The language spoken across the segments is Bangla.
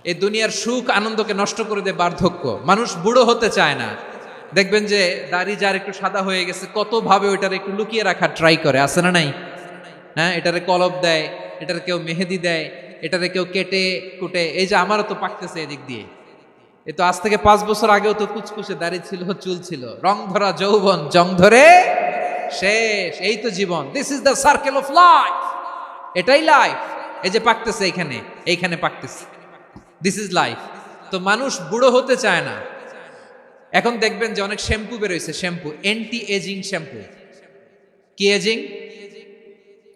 এই দুনিয়ার সুখ আনন্দকে নষ্ট করে দেয় বার্ধক্য। মানুষ বুড়ো হতে চায় না। দেখবেন যে দাড়ি যার একটু সাদা হয়ে গেছে কত ভাবে ওইটার একটু লুকিয়ে রাখার ট্রাই করে, আছে না নাই? হ্যাঁ, এটারে কলপ দেয়, এটার কেউ মেহেদি দেয়, এটারে কেউ কেটে কুটে। এই যে আমারও তো পাকতেছে এদিক দিয়ে, এ তো আজ থেকে 5 বছর আগেও তো কুচকুচে দাড়ি ছিল, চুল ছিল, রং ধরা যৌবন জং ধরে শেষ। এই তো জীবন, this is the circle of life, এটাই লাইফ। এই যে পাকতেছে এইখানে পাকতেছে, দিস ইজ লাইফ। তো মানুষ বুড়ো হতে চায় না। এখন দেখবেন যে অনেক শ্যাম্পু বেরোইছে, শ্যাম্পু অ্যান্টি এজিং শ্যাম্পু। কি এজিং?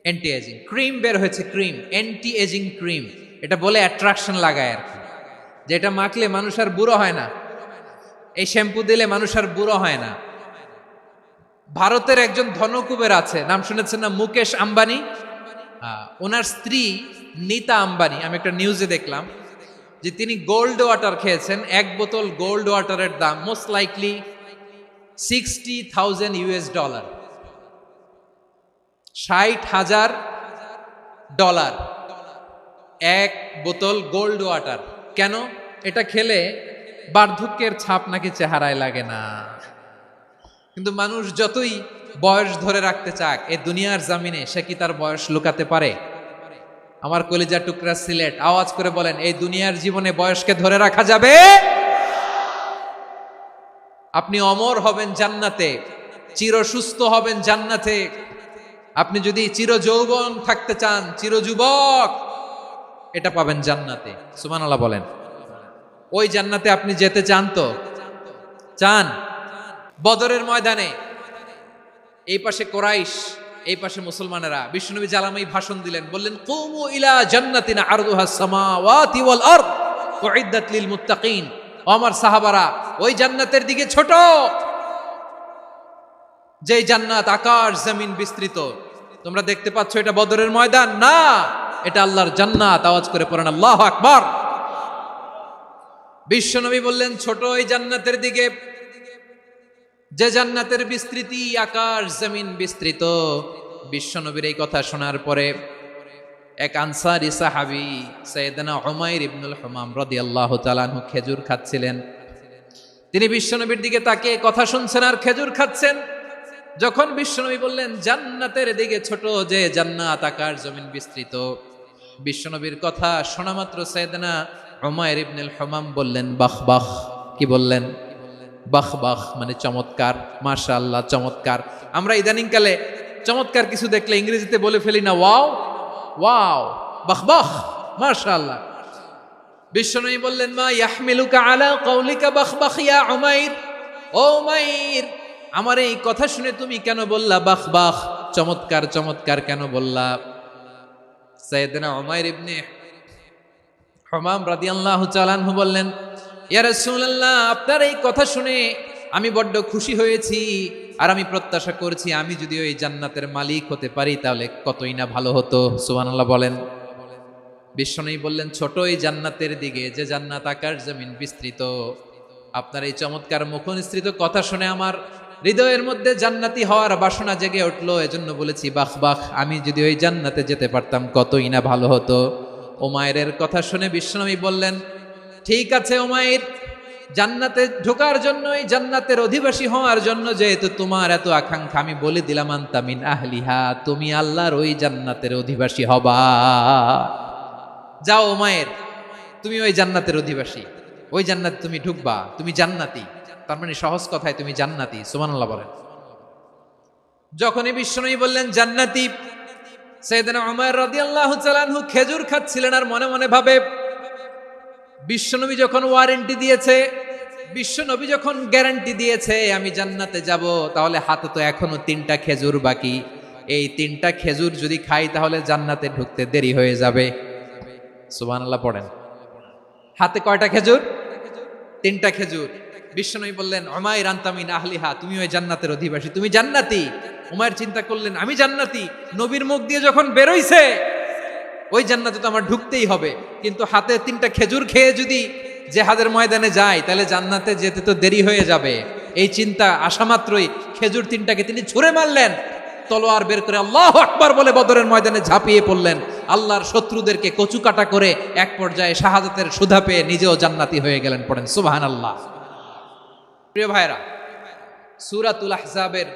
Anti ageing. ক্রিম বের হয়েছে, ক্রিম অ্যান্টি এজিং ক্রিম। এটা বলে অ্যাট্রাকশন লাগায় আর কি, যেটা মাখলে মানুষ আর বুড়ো হয় না। এই শ্যাম্পু দিলে মানুষ আর বুড়ো হয় না। ভারতের একজন ধনকুবের আছে, নাম শুনেছেন না? মুকেশ আম্বানি। ওনার স্ত্রী নীতা আম্বানি, আমি একটা নিউজে দেখলাম যে তিনি গোল্ড ওয়াটার খেয়েছেন। 1 বোতল গোল্ড ওয়াটারের দাম মোস্ট লাইকলি $60,000 $60,000 1 বোতল গোল্ড ওয়াটার। কেন? এটা খেলে বার্ধক্যের ছাপ নাকি চেহারায় লাগে না। কিন্তু মানুষ যতই বয়স ধরে রাখতে চাক এ দুনিয়ার জামিনে, সে কি তার বয়স লুকাতে পারে? আমার কলিজা টুকরা সিলেট, আওয়াজ করে বলেন, এই দুনিয়ার জীবনে বয়সকে ধরে রাখা যাবে? আপনি অমর হবেন জান্নাতে, চির সুস্থ হবেন জান্নাতে। আপনি যদি চির যৌবন থাকতে চান, চির যুবক, এটা পাবেন জান্নাতে। সুবহানাল্লাহ বলেন। ওই জান্নাতে আপনি যেতে চান তো? চান? বদরের ময়দানে এই পাশে কোরাইশ, এই পাশে মুসলমানেরা। বিশ্বনবী জালামাই ভাষণ দিলেন, বললেন, কুমু ইলা জান্নাতিন আরদুহাস সামাওয়াতি ওয়াল আরদ উইদ্দাত লিল মুত্তাকিন। ও আমার সাহাবারা, ওই জান্নাতের দিকে ছোট, যেই জান্নাত আকাশ জমিন বিস্তৃত। তোমরা দেখতে পাচ্ছ এটা বদরের ময়দান না, এটা আল্লাহর জান্নাত। আওয়াজ করে পড়েন আল্লাহু আকবার। বিশ্বনবী বললেন, ছোট ওই জান্নাতের দিকে, যে জান্নাতের বিস্তৃতি আকাশ জমিন বিস্তৃত। বিশ্বনবীর এই কথা শোনার পরে এক আনসারী সাহাবী সাইয়েদনা উমাইর ইবনুল হুমাম রাদিয়াল্লাহু তাআলা আনহু খেজুর খাচ্ছিলেন। তিনি বিশ্বনবীর দিকে তাকিয়ে কথা শুনছেন আর খেজুর খাচ্ছেন। যখন বিশ্বনবী বললেন জান্নাতের দিকে ছোট, যে জান্নাত আকাশ জমিন বিস্তৃত, বিশ্বনবীর কথা শোনা মাত্র সাইয়েদনা উমাইর ইবনুল হুমাম বললেন বাহ বাহ। কি বললেন? বাহ বাহ, মানে চমৎকার, মাশাআল্লাহ, চমৎকার। আমরা ইদানিং কালে চমৎকার কিছু দেখলে ইংরেজিতে বলে ফেলি না, ওয়াও ওয়াও, বাহ বাহ, মাশাআল্লাহ। বিশ্বনবী বললেন, মা ইয়াহমিলুকা আলা কওলিকা বাহ বাহ ইয়া উমাইর। ও উমাইর, আমার এই কথা শুনে তুমি কেন বললা বাহ বাহ, চমৎকার চমৎকার কেন বললা? সাইয়েদনা উমাইর ইবনে হুমাম রাদিয়াল্লাহু তাআলা আনহু বললেন, ইয়া রাসূলুল্লাহ, আপনার এই কথা শুনে আমি বড্ড খুশি হয়েছি, আর আমি প্রত্যাশা করছি আমি যদি ওই জান্নাতের মালিক হতে পারি তাহলে কতই না ভালো হতো। সুবহানাল্লাহ বলেন। বিশ্বনবী বললেন, ছোট এই জান্নাতের দিকে, যে জান্নাত আকাশ জমিন বিস্তৃত। আপনার এই চমৎকার মুখনিসৃত কথা শুনে আমার হৃদয়ের মধ্যে জান্নাতি হওয়ার বাসনা জেগে উঠলো, এজন্য বলেছি বাহ বাহ, আমি যদি ওই জান্নাতে যেতে পারতাম কতই না ভালো হতো। উমাইরের কথা শুনে বিশ্বনবী বললেন, ঠিক আছে উমাইর, জান্নাতে ঢোকার জন্য, এই জান্নাতের অধিবাসী হওয়ার জন্য যেহেতু তোমার এত আকাঙ্ক্ষা, আমি বলে দিলাম আনতা মিন আহলিহা, তুমি আল্লাহর ওই জান্নাতের অধিবাসী হবা। যাও উমাইর, তুমি ওই জান্নাতের অধিবাসী, ওই জান্নাতে তুমি ঢুকবা, তুমি জান্নাতি। তার মানে সহজ কথায় তুমি জান্নাতি। সুবহানাল্লাহ বলেন। যখনই বিশ্বনবী বললেন জান্নাতি, সাইয়েদনা উমাইর রাদিয়াল্লাহু তাআলা আনহু খেজুর খাচ্ছিলেন আর মনে মনে ভাবে, বিশ্বনবী যখন ওয়ারেন্টি দিয়েছে, বিশ্বনবী যখন গ্যারান্টি দিয়েছে আমি জান্নাতে যাব, তাহলে হাতে তো এখনো 3টা খেজুর বাকি। এই 3টা খেজুর যদি খাই তাহলে জান্নাতে ঢুকতে দেরি হয়ে যাবে। সুবহানাল্লাহ পড়েন। হাতে কয়টা খেজুর? 3টা খেজুর। বিশ্বনবী বললেন, উমাইর আনতা মিন আহলিহা, তুমি ওই জান্নাতের অধিবাসী, তুমি জান্নাতি। উমাইর চিন্তা করলেন, আমি জান্নাতি, নবীর মুখ দিয়ে যখন বেরোইছে ওই জান্নাতে তো আমার ঢুকতেই হবে, কিন্তু হাতে 3টা খেজুর খেয়ে যদি জিহাদের ময়দানে যাই তাহলে জান্নাতে যেতে তো দেরি হয়ে যাবে। এই চিন্তা আসা মাত্রই খেজুর 3টাকে তিনি ছুঁড়ে মারলেন, তলোয়ার বের করে আল্লাহু আকবার বলে বদরের ময়দানে ঝাঁপিয়ে পড়লেন আল্লাহর শত্রুদেরকে কচুকাটা করে এক পর্যায়ে শাহাদাতের সুধা পেয়ে নিজেও জান্নাতি হয়ে গেলেন। পড়েন সুবহানাল্লাহ। প্রিয় ভাইরা, সূরাতুল আহজাবের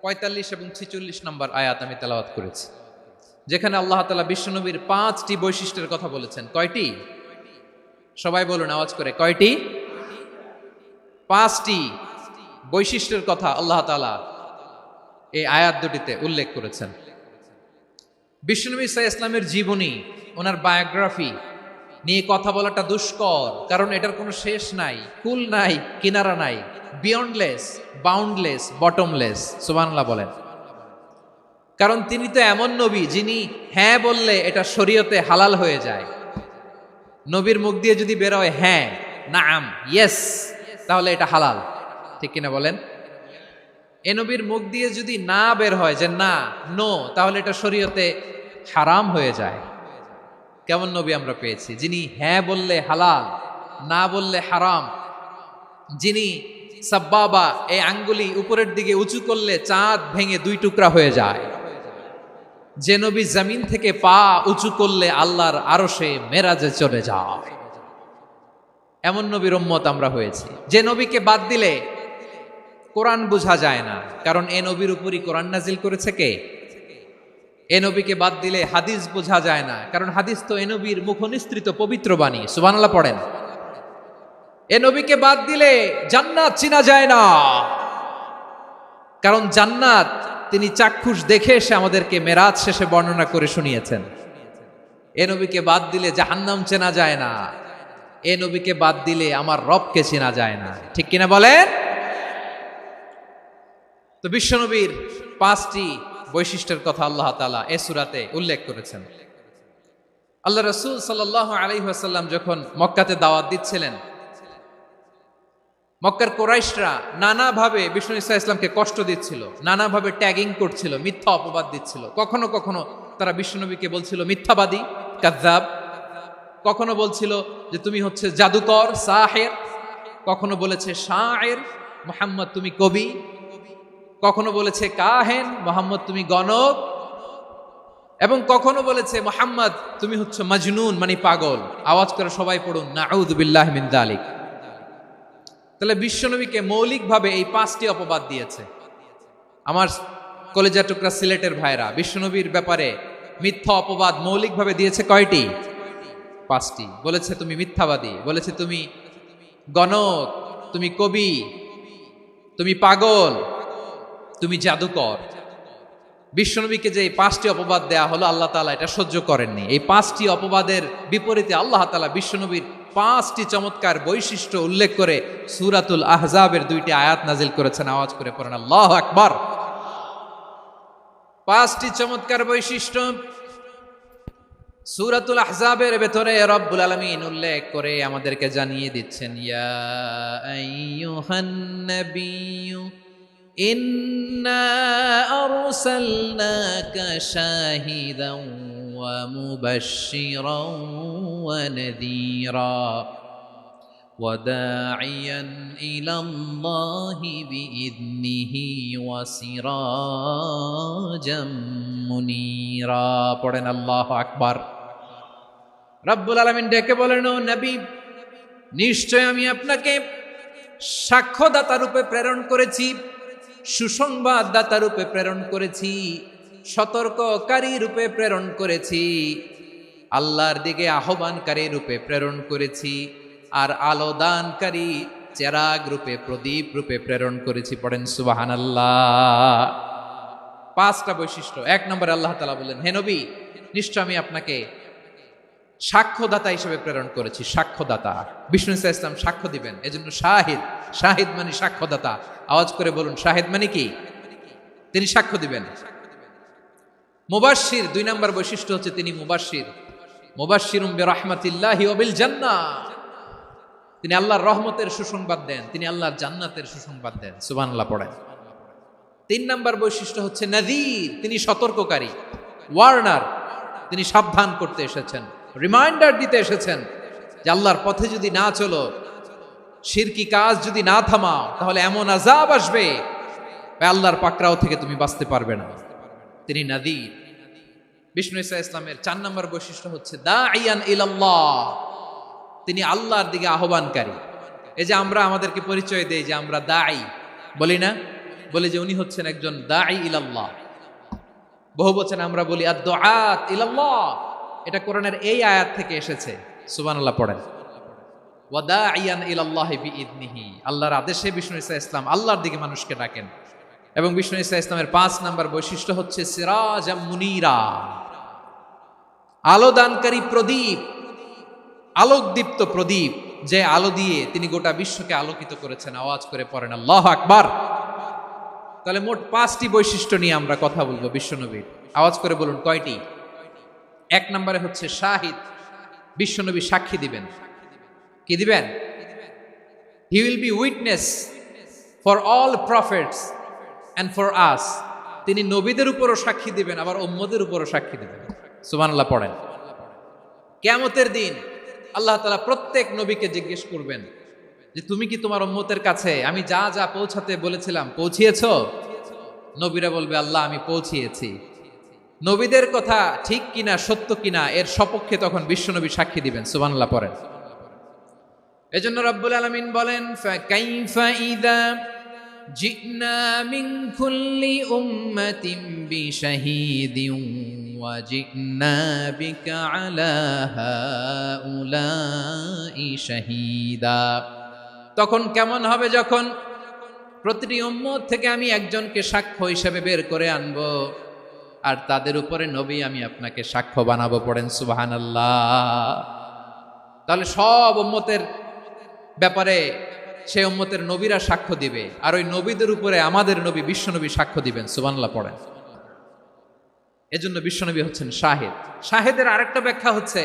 ৪৫ এবং ৪৬ নম্বর আয়াত আমি তেলাওয়াত করেছি, যেখানে আল্লাহ তাআলা বিশ্বনবীর ৫টি বৈশিষ্ট্যের কথা বলেছেন। কয়টি? সবাই বলুন আওয়াজ করে, কয়টি? ৫টি বৈশিষ্ট্যের কথা আল্লাহ তাআলা এই আয়াত দুটিতে উল্লেখ করেছেন। বিশ্বনবী সাল্লাল্লাহু আলাইহি ইসলামের জীবনী, ওনার বায়োগ্রাফি নিয়ে কথা বলাটা দুষ্কর, কারণ এটার কোনো শেষ নাই, কুল নাই, কিনারা নাই, বিয়ন্ডলেস, বাউন্ডলেস, বটমলেস। সুবহানাল্লাহ বলেন। কারণ তিনি তো এমন নবী যিনি হ্যাঁ বললে এটা শরীয়তে হালাল হয়ে যায়। নবীর মুখ দিয়ে যদি বের হয় হ্যাঁ, নাম, ইয়েস, তাহলে এটা হালাল। ঠিক কিনা বলেন? এ নবীর মুখ দিয়ে যদি না বের হয় যে না, নো, তাহলে এটা শরীয়তে হারাম হয়ে যায়। কেমন নবী আমরা পেয়েছি, যিনি হ্যাঁ বললে হালাল, না বললে হারাম, যিনি সাব্বাবা, এই আঙ্গুলি উপরের দিকে উঁচু করলে চাঁদ ভেঙে 2 টুকরা হয়ে যায়, যে নবী জমিন থেকে পা উঁচু করলে আল্লাহর আরশে মেরাজে চলে যায়, এমন নবীর উম্মত আমরা হয়েছি। যে নবীকে বাদ দিলে কোরআন বোঝা যায় না, কারণ এ নবীর উপরই কোরআন নাজিল করেছে কে? এ নবীকে বাদ দিলে হাদিস বোঝা যায় না, কারণ হাদিস তো এ নবীর মুখনিসৃত পবিত্র বাণী। সুবহানাল্লাহ পড়েন। এ নবীকে বাদ দিলে জান্নাত চিনা যায় না, কারণ জান্নাত তিনি চাক্ষুষ দেখে এসে আমাদেরকে মেরাজ শেষে বর্ণনা করে শুনিয়েছেন। এ নবীকে বাদ দিলে জাহান্নাম চেনা যায় না, এ নবীকে বাদ দিলে আমার রবকে চেনা যায় না। ঠিক কিনা বলেন? তো বিশ্বনবীর 5টি বৈশিষ্ট্যের কথা আল্লাহ তাআলা এই সূরাতে উল্লেখ করেছেন। আল্লাহ রাসূল সাল্লাল্লাহু আলাইহি ওয়াসাল্লাম যখন মক্কাতে দাওয়াত দিচ্ছিলেন, মক্কার কুরাইশরা নানাভাবে বিষ্ণু ঈসা ইসলামকে কষ্ট দিচ্ছিল, নানাভাবে ট্যাগিং করছিল, মিথ্যা অপবাদ দিচ্ছিল। কখনো কখনো তারা বিশ্বনবীকে বলছিল মিথ্যাবাদী, কাযযাব। কখনো বলছিল যে তুমি হচ্ছে জাদুকর, সাহির। কখনো বলেছে শায়ের, মুহাম্মদ তুমি কবি। কখনো বলেছে কাহেন, মুহাম্মদ তুমি গণক। এবং কখনো বলেছে মুহাম্মদ তুমি হচ্ছে মাজনুন, মানে পাগল। আওয়াজ করে সবাই পড়ুন নাউযু বিল্লাহি মিন যালিক। তাহলে বিশ্বনবীকে মৌলিকভাবে এই 5টি অপবাদ দিয়েছে। আমার কলেজা টুকরা সিলেটের ভাইরা, বিশ্বনবীর ব্যাপারে মিথ্যা অপবাদ মৌলিকভাবে দিয়েছে কয়টি? 5টি। বলেছে তুমি মিথ্যাবাদী, বলেছে তুমি গণক, তুমি কবি, তুমি পাগল, তুমি জাদুকর। বিশ্বনবীকে যে এই 5টি অপবাদ দেয়া হলো, আল্লাহ তাআলা এটা সহ্য করেননি। এই 5টি অপবাদের বিপরীতে আল্লাহ তাআলা বিশ্বনবীর 5টি চমৎকার বৈশিষ্ট্য উল্লেখ করে সূরাতুল আহজাবের 2টি আয়াত নাজিল করেছেন। আওয়াজ করে পড়েন আল্লাহু আকবার। 5টি চমৎকার বৈশিষ্ট্য সূরাতুল আহজাবের ভেতরে রব্বুল আলামিন উল্লেখ করে আমাদেরকে জানিয়ে দিচ্ছেন, ইয়া আইয়ুহান নাবিয়্যু ইন্না আরসালনাকা শাহিদান ওয়া মুবাশশিরান ওয়া নাযীরা ওয়া দাঈয়ান ইলাল্লাহি বিইذনিহি ওয়া সিরাজাম মুনীরা। পড়েন আল্লাহু আকবার। রব্বুল আলামিন ডেকে বলেন, ও নবী, নিশ্চয় আমি আপনাকে সাক্ষ্যদাতা রূপে প্রেরণ করেছি, সুসংবাদদাতা রূপে প্রেরণ করেছি, সতর্ককারী রূপে প্রেরণ করেছি, আল্লাহর দিকে আহ্বানকারী রূপে প্রেরণ করেছি, আর আলো দানকারী চেরাগ রূপে, প্রদীপ রূপে প্রেরণ করেছি। পড়েন সুবহানাল্লাহ। 5টা বৈশিষ্ট্য। 1 নম্বরে আল্লাহ তাআলা বললেন, হে নবী, নিশ্চয় আমি আপনাকে সাক্ষ্যদাতা হিসেবে প্রেরণ করেছি। সাক্ষ্যদাতা, বিষ্ণু ঈসা ইসলাম সাক্ষ্য দিবেন, এজন্য শাহিদ। শাহিদ মানে সাক্ষ্যদাতা। আওয়াজ করে বলুন, শাহিদ মানে কি? তিনি সাক্ষ্য দিবেন। মুবাশশির, 2 নম্বর বৈশিষ্ট্য হচ্ছে তিনি মুবাশশির। মুবাশশিরুম বিরাহমাতিল্লাহি ওয়া বিল জান্নাহ। তিনি আল্লাহর রহমতের সুসংবাদ দেন, তিনি আল্লাহর জান্নাতের সুসংবাদ দেন। সুবহানাল্লাহ পড়েন। 3 নম্বর বৈশিষ্ট্য হচ্ছে নাযীর, তিনি সতর্ককারী, ওয়ার্নার। তিনি সাবধান করতে এসেছেন, রিমাইন্ডার দিতে এসেছেন যে আল্লাহর পথে যদি না চলো, শিরকি কাজ যদি না থামাও, তাহলে এমন আযাব আসবে আল্লাহর পাকড়াও থেকে তুমি বাঁচতে পারবে না। তিনি নাযীর। বিষ্ণু ঈসা ইসলামের 4 নম্বর বৈশিষ্ট্য হচ্ছে দাঈয়ান ইলাল্লাহ, তিনি আল্লাহর দিকে আহ্বানকারী। এই যে আমরা আমাদেরকে পরিচয় দেই যে আমরা দাঈ, বলি না? বলি যে উনি হচ্ছেন একজন দাঈ ইলাল্লাহ। বহু বচনে আমরা বলি আদ-দুআত ইলাল্লাহ, এটা কোরআনের এই আয়াত থেকে এসেছে। সুবহানাল্লাহ পড়েন। ওয়া দাঈয়ান ইলাল্লাহি বিইذনিহি, আল্লাহর আদেশে বিষ্ণু ঈসা ইসলাম আল্লাহর দিকে মানুষকে ডাকেন। এবং বিষ্ণু ঈসা ইসলামের 5 নম্বর বৈশিষ্ট্য হচ্ছে সিরাজাম মুনীরা, আলোদানকারী প্রদীপ, আলোকদীপ্ত প্রদীপ, যে আলো দিয়ে তিনি গোটা বিশ্বকে আলোকিত করেছেন। আওয়াজ করে পড়েন আল্লাহু আকবার। তাহলে মোট 5টি বৈশিষ্ট্য নিয়ে আমরা কথা বলবো বিশ্বনবীর। আওয়াজ করে বলুন কয়টি? 1 নম্বরে হচ্ছে শাহিদ, বিশ্বনবী সাক্ষী দিবেন। কি দিবেন? He will be witness for all prophets and for us, তিনি নবীদের উপরও সাক্ষী দিবেন, আবার উম্মতের উপরও সাক্ষী দিবেন। সুবহানাল্লাহ পড়েন। কিয়ামতের দিন আল্লাহ তাআলা প্রত্যেক নবীকে জিজ্ঞেস করবেন যে তুমি কি তোমার উম্মতের কাছে আমি যা যা পৌঁছাতে বলেছিলাম পৌঁছিয়েছো? নবীরা বলবে আল্লাহ আমি পৌঁছিয়েছি। নবীদের কথা ঠিক কিনা, সত্য কিনা, এর সপক্ষে তখন বিশ্বনবী সাক্ষী দিবেন। সুবহানাল্লাহ পড়েন। এজন্য রব্বুল আলামিন বলেন ফাকাইফা ইযা জিনা মিন কুল্লি উম্মাতিন বিশাহীদিন ওয়া জিনা বিকা আলা হাউলাই শাহীদা, তখন কেমন হবে যখন প্রতিটি উম্মত থেকে আমি একজনকে সাক্ষ্য হিসেবে বের করে আনবো, আর তাদের উপরে নবী আমি আপনাকে সাক্ষ্য বানাবো। পড়েন সুবহানাল্লাহ। তাহলে সব উম্মতের ব্যাপারে সেই উম্মতের নবীরা সাক্ষ্য দিবে, আর ওই নবীদের উপরে আমাদের নবী বিশ্বনবী সাক্ষ্য দিবেন। সুবহানাল্লাহ পড়েন। এজন্য বিশ্বনবী হচ্ছেন শাহিদ। শাহিদের আরেকটা ব্যাখ্যা হচ্ছে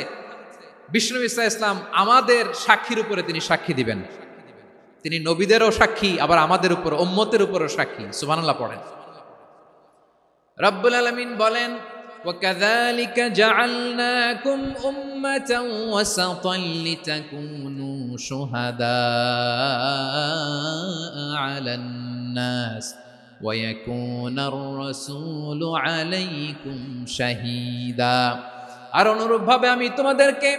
বিশ্বনবী সাল্লাল্লাহু আলাইহি ওয়াসাল্লাম আমাদের সাক্ষীর উপরে তিনি সাক্ষী দিবেন। তিনি নবীদেরও সাক্ষী, আবার আমাদের উপর উম্মতের উপরও সাক্ষী। সুবহানাল্লাহ পড়েন। রব্বুল আলামিন বলেন وَكَذَلِكَ جَعَلْنَاكُمْ أُمَّةً وَسَطًا لِتَكُونُوا شُهَدَاءَ عَلَى النَّاسِ وَيَكُونَ الرَّسُولُ عَلَيْكُمْ شَهِيدًا, আর অনুরূপভাবে আমি তোমাদেরকে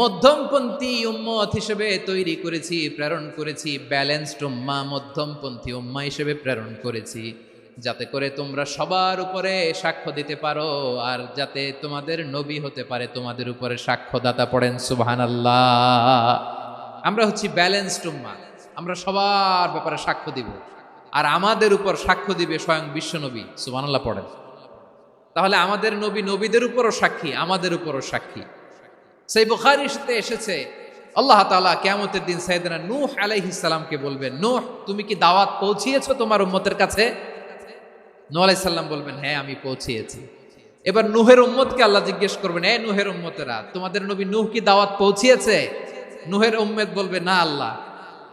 মধ্যমপন্থী উম্মত হিসেবে তৈরি করেছি, প্রেরণ করেছি। ব্যালেন্সড উম্মাহ, মধ্যমপন্থী উম্মাহ হিসেবে প্রেরণ করেছি, যাতে করে তোমরা সবার উপরে সাক্ষ্য দিতে পারো, আর যাতে তোমাদের নবী হতে পারে তোমাদের উপরে সাক্ষ্যদাতা। পড়েন সুবহানাল্লাহ। আমরা হচ্ছি ব্যালেন্সড উম্মাহ, আমরা সবার ব্যাপারে সাক্ষ্য দিব, আর আমাদের উপর সাক্ষ্য দিবে স্বয়ং বিশ্বনবী। সুবহানাল্লাহ পড়েন। তাহলে আমাদের নবী নবীদের উপরও সাক্ষী, আমাদের উপরও সাক্ষী। সেই বুখারীতে এসেছে আল্লাহ তাআলা কিয়ামতের দিন সাইয়েদনা নূহ আলাইহিস সালামকে বলবেন, নূহ তুমি কি দাওয়াত পৌঁছিয়েছো তোমার উম্মতের কাছে? নূহ আলাইহিস সালাম বলবেন হ্যাঁ আমি পৌঁছিয়েছি। এবার নূহের উম্মতকে আল্লাহ জিজ্ঞেস করবেন, এ নূহের উম্মতেরা তোমাদের নবী নূহ কি দাওয়াত পৌঁছিয়েছে? নূহের উম্মত বলবে না আল্লাহ,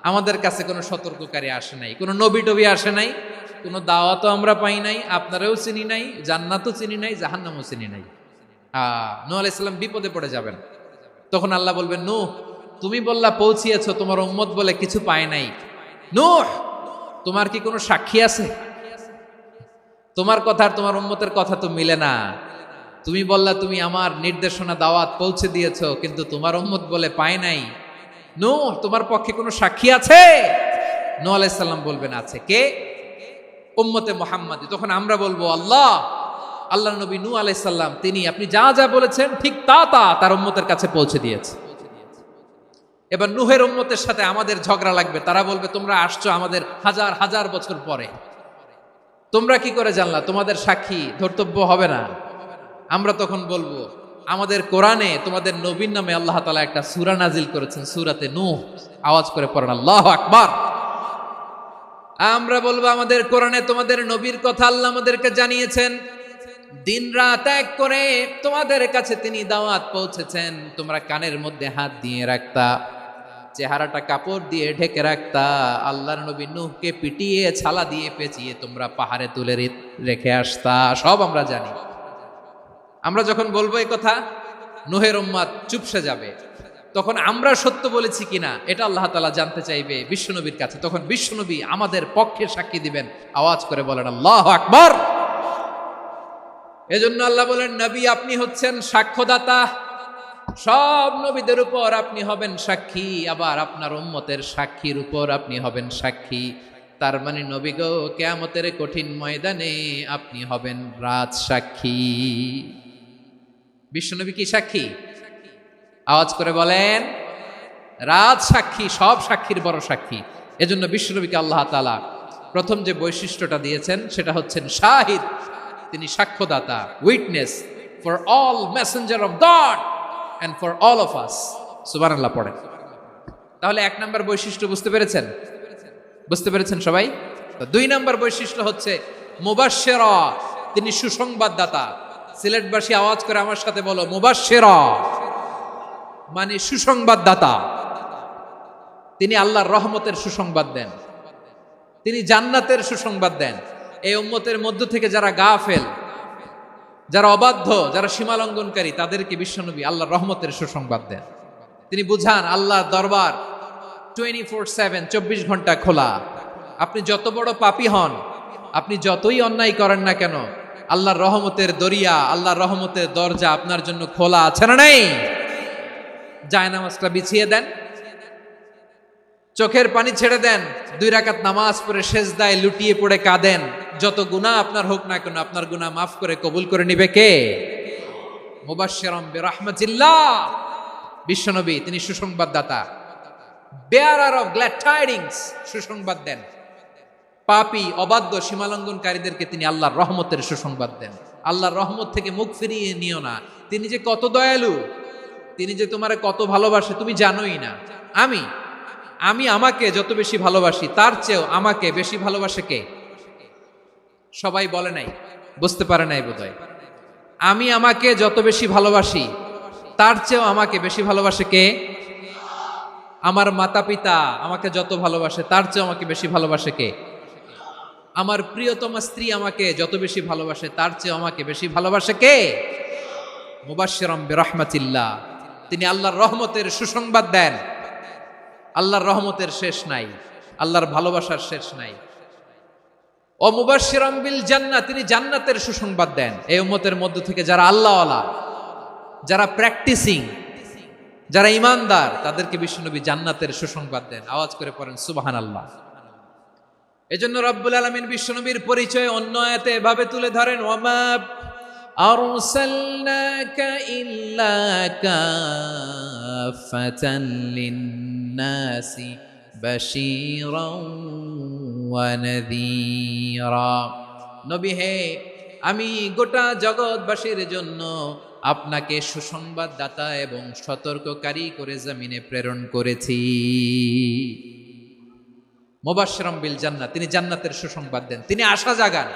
আমাদের কাছে কোনো সতর্ককারী আসে নাই, কোনো নবী টবি আসে নাই, কোনো দাওয়াতও আমরা পাই নাই, আপনারাও চিনি নাই, জান্নাতও চিনি নাই, জাহান্নামও চিনি নাই। নূহ আলাইহিস সালাম বিপদে পড়ে যাবেন। তখন আল্লাহ বলবেন নূহ তুমি বললা পৌঁছিয়েছো, তোমার উম্মত বলে কিছু পায় নাই। নূহ তোমার কি কোনো সাক্ষী আছে? তোমার কথা আর তোমার উম্মতের কথা তো মিলে না। তুমি বললা তুমি আমার নির্দেশনা দাওয়াত পৌঁছে দিয়েছো, কিন্তু তোমার উম্মত বলে পায় নাই। নূহ তোমার পক্ষে কোনো সাক্ষী আছে? নূহ আলাইহিস সালাম বলবেন আছে। কে? উম্মতে মুহাম্মাদি। তখন আমরা বলবো আল্লাহ, আল্লাহর নবী নূহ আলাইহিস সালাম তিনি আপনি যা যা বলেছেন ঠিক তা তার উম্মতের কাছে পৌঁছে দিয়েছে। এবার নূহের উম্মতের সাথে আমাদের ঝগড়া লাগবে। তারা বলবে তোমরা আসছো আমাদের হাজার হাজার বছর পরে, তোমরা কি করে জানলা? তোমাদের সাক্ষী ধর্তব্য হবে না। আমরা তখন বলবো আমাদের কোরআনে তোমাদের নবীর নামে আল্লাহ তাআলা একটা সূরা নাজিল করেছেন, সূরাতে নূহ। আওয়াজ করে পড়েন আল্লাহু আকবার। আমরা বলবো আমাদের কোরআনে তোমাদের নবীর কথা আল্লাহ আমাদেরকে জানিয়েছেন, দিন রাত এক করে তোমাদের কাছে তিনি দাওয়াত পৌঁছেছেন। তোমরা কানের মধ্যে হাত দিয়ে রাখতা, চেহারাটা কাপড় দিয়ে ঢেকে রাখতা, আল্লাহর নবী নূহকে পিটিয়ে ছালা দিয়ে পেঁচিয়ে তোমরা পাহাড়ে তুলে রেখে আসতা। সব আমরা জানি। আমরা যখন বলবো এই কথা, নূহের উম্মত চুপসে যাবে। তখন আমরা সত্য বলেছি কিনা এটা আল্লাহ তাআলা জানতে চাইবে বিশ্বনবীর কাছে। তখন বিশ্বনবী আমাদের পক্ষে সাক্ষী দিবেন। আওয়াজ করে বলেন আল্লাহু আকবার। এজন্য আল্লাহ বলেন, নবী আপনি হচ্ছেন সাক্ষ্যদাতা, সব নবীদের উপর আপনি হবেন সাক্ষী, আবার আপনার উম্মতের সাক্ষীর উপর আপনি হবেন সাক্ষী। তার মানে নবী গো, কিয়ামতের কঠিন ময়দানে আপনি হবেন রাজ সাক্ষী। বিশ্বনবী কি সাক্ষী? আওয়াজ করে বলেন, রাজ সাক্ষী, সব সাক্ষীর বড় সাক্ষী। এজন্য বিশ্বনবীকে আল্লাহ তাআলা প্রথম যে বৈশিষ্ট্যটা দিয়েছেন সেটা হচ্ছেন শাহিদ। তিনি সাক্ষ্যদাতা, witness for all messenger of God and for all of us। সুবহানাল্লাহ পড়েন। তাহলে এক নাম্বার বৈশিষ্ট্য বুঝতে পেরেছেন? বুঝতে পেরেছেন সবাই? তো দুই নাম্বার বৈশিষ্ট্য হচ্ছে মুবাশশিরা, তিনি সুসংবাদদাতা। সিলেটবাসী আওয়াজ করে আমার সাথে বলো, মুবাশশিরা মানে সুসংবাদদাতা। তিনি আল্লাহর রহমতের সুসংবাদ দেন, তিনি জান্নাতের সুসংবাদ দেন। এই উম্মতের মধ্য থেকে যারা গাফেল, যারা অবাধ্য, যারা সীমালঙ্ঘনকারী, তাদেরকে বিশ্বনবী আল্লাহর রহমতের সুসংবাদ দেন। তিনি বুঝান আল্লাহর দরবার 24/7, 24 ঘন্টা খোলা। আপনি যত বড় পাপী হন, আপনি যতই অন্যায় করেন না কেন, আল্লাহর রহমতের দরিয়া, আল্লাহর রহমতের দরজা আপনার জন্য খোলা আছে না নেই? জায়নামাজটা বিছিয়ে দেন, চোখের পানি ছেড়ে দেন, 2 রাকাত নামাজ পড়ে সেজদায় লুটিয়ে পড়ে কাঁদেন। যত গুনাহ আপনার হোক না কেন, আপনার গুনাহ মাফ করে কবুল করে নিবে কে? মুবাশশিরাম বিরাহমাতিল্লাহ। বিশ্বনবী তিনি সুসংবাদদাতা, বেয়ারার অফ গ্ল্যাড টাইডিংস, সুসংবাদ দেন। পাপী, অবাধ্য, সীমালঙ্ঘনকারীদেরকে তিনি আল্লাহর রহমতের সুসংবাদ দেন। আল্লাহর রহমত থেকে মুখ ফিরিয়ে নিও না। তিনি যে কত দয়ালু, তিনি যে তোমারে কত ভালোবাসে তুমি জানোই না। আমি আমাকে যত বেশি ভালোবাসি, তার চেয়েও আমাকে বেশি ভালোবাসে কে? সবাই বলে নাই, বুঝতে পারে নাই বোধহয়। আমি আমাকে যত বেশি ভালোবাসি, তার চেয়েও আমাকে বেশি ভালোবাসে কে? আমার মাতা পিতা আমাকে যত ভালোবাসে, তার চেয়েও আমাকে বেশি ভালোবাসে কে? আমার প্রিয়তমা স্ত্রী আমাকে যত বেশি ভালোবাসে, তার চেয়েও আমাকে বেশি ভালোবাসে কে? মুবাশশিরাম বিরাহমাতিল্লাহ, তিনি আল্লাহর রহমতের সুসংবাদ দেন। আল্লাহর রহমতের শেষ নাই, আল্লাহর ভালোবাসার শেষ নাই। ও মুবাশশিরাম বিল জান্নাহ, তিনি জান্নাতের সুসংবাদ দেন। এই উম্মতের মধ্য থেকে যারা আল্লাহওয়ালা, যারা প্র্যাকটিসিং, যারা ঈমানদার, তাদেরকে বিশ্বনবী জান্নাতের সুসংবাদ দেন। আওয়াজ করে পড়েন সুবহানাল্লাহ। এজন্য রব্বুল আলামিন বিশ্বনবীর পরিচয় অন্য আয়াতে এভাবে তুলে ধরেন, ওয়ামা আরসালনাকা ইল্লা কাফাতান লিন-নাসি বাশীরাও ওয়া নাযীরা। নবী হে, আমি গোটা জগৎবাসীর জন্য আপনাকে সুসংবাদদাতা এবং সতর্ককারী করে জমিনে প্রেরণ করেছি। মুবাশশিরাম বিল জান্নাহ, তিনি জান্নাতের সুসংবাদ দেন, তিনি আশা জাগান।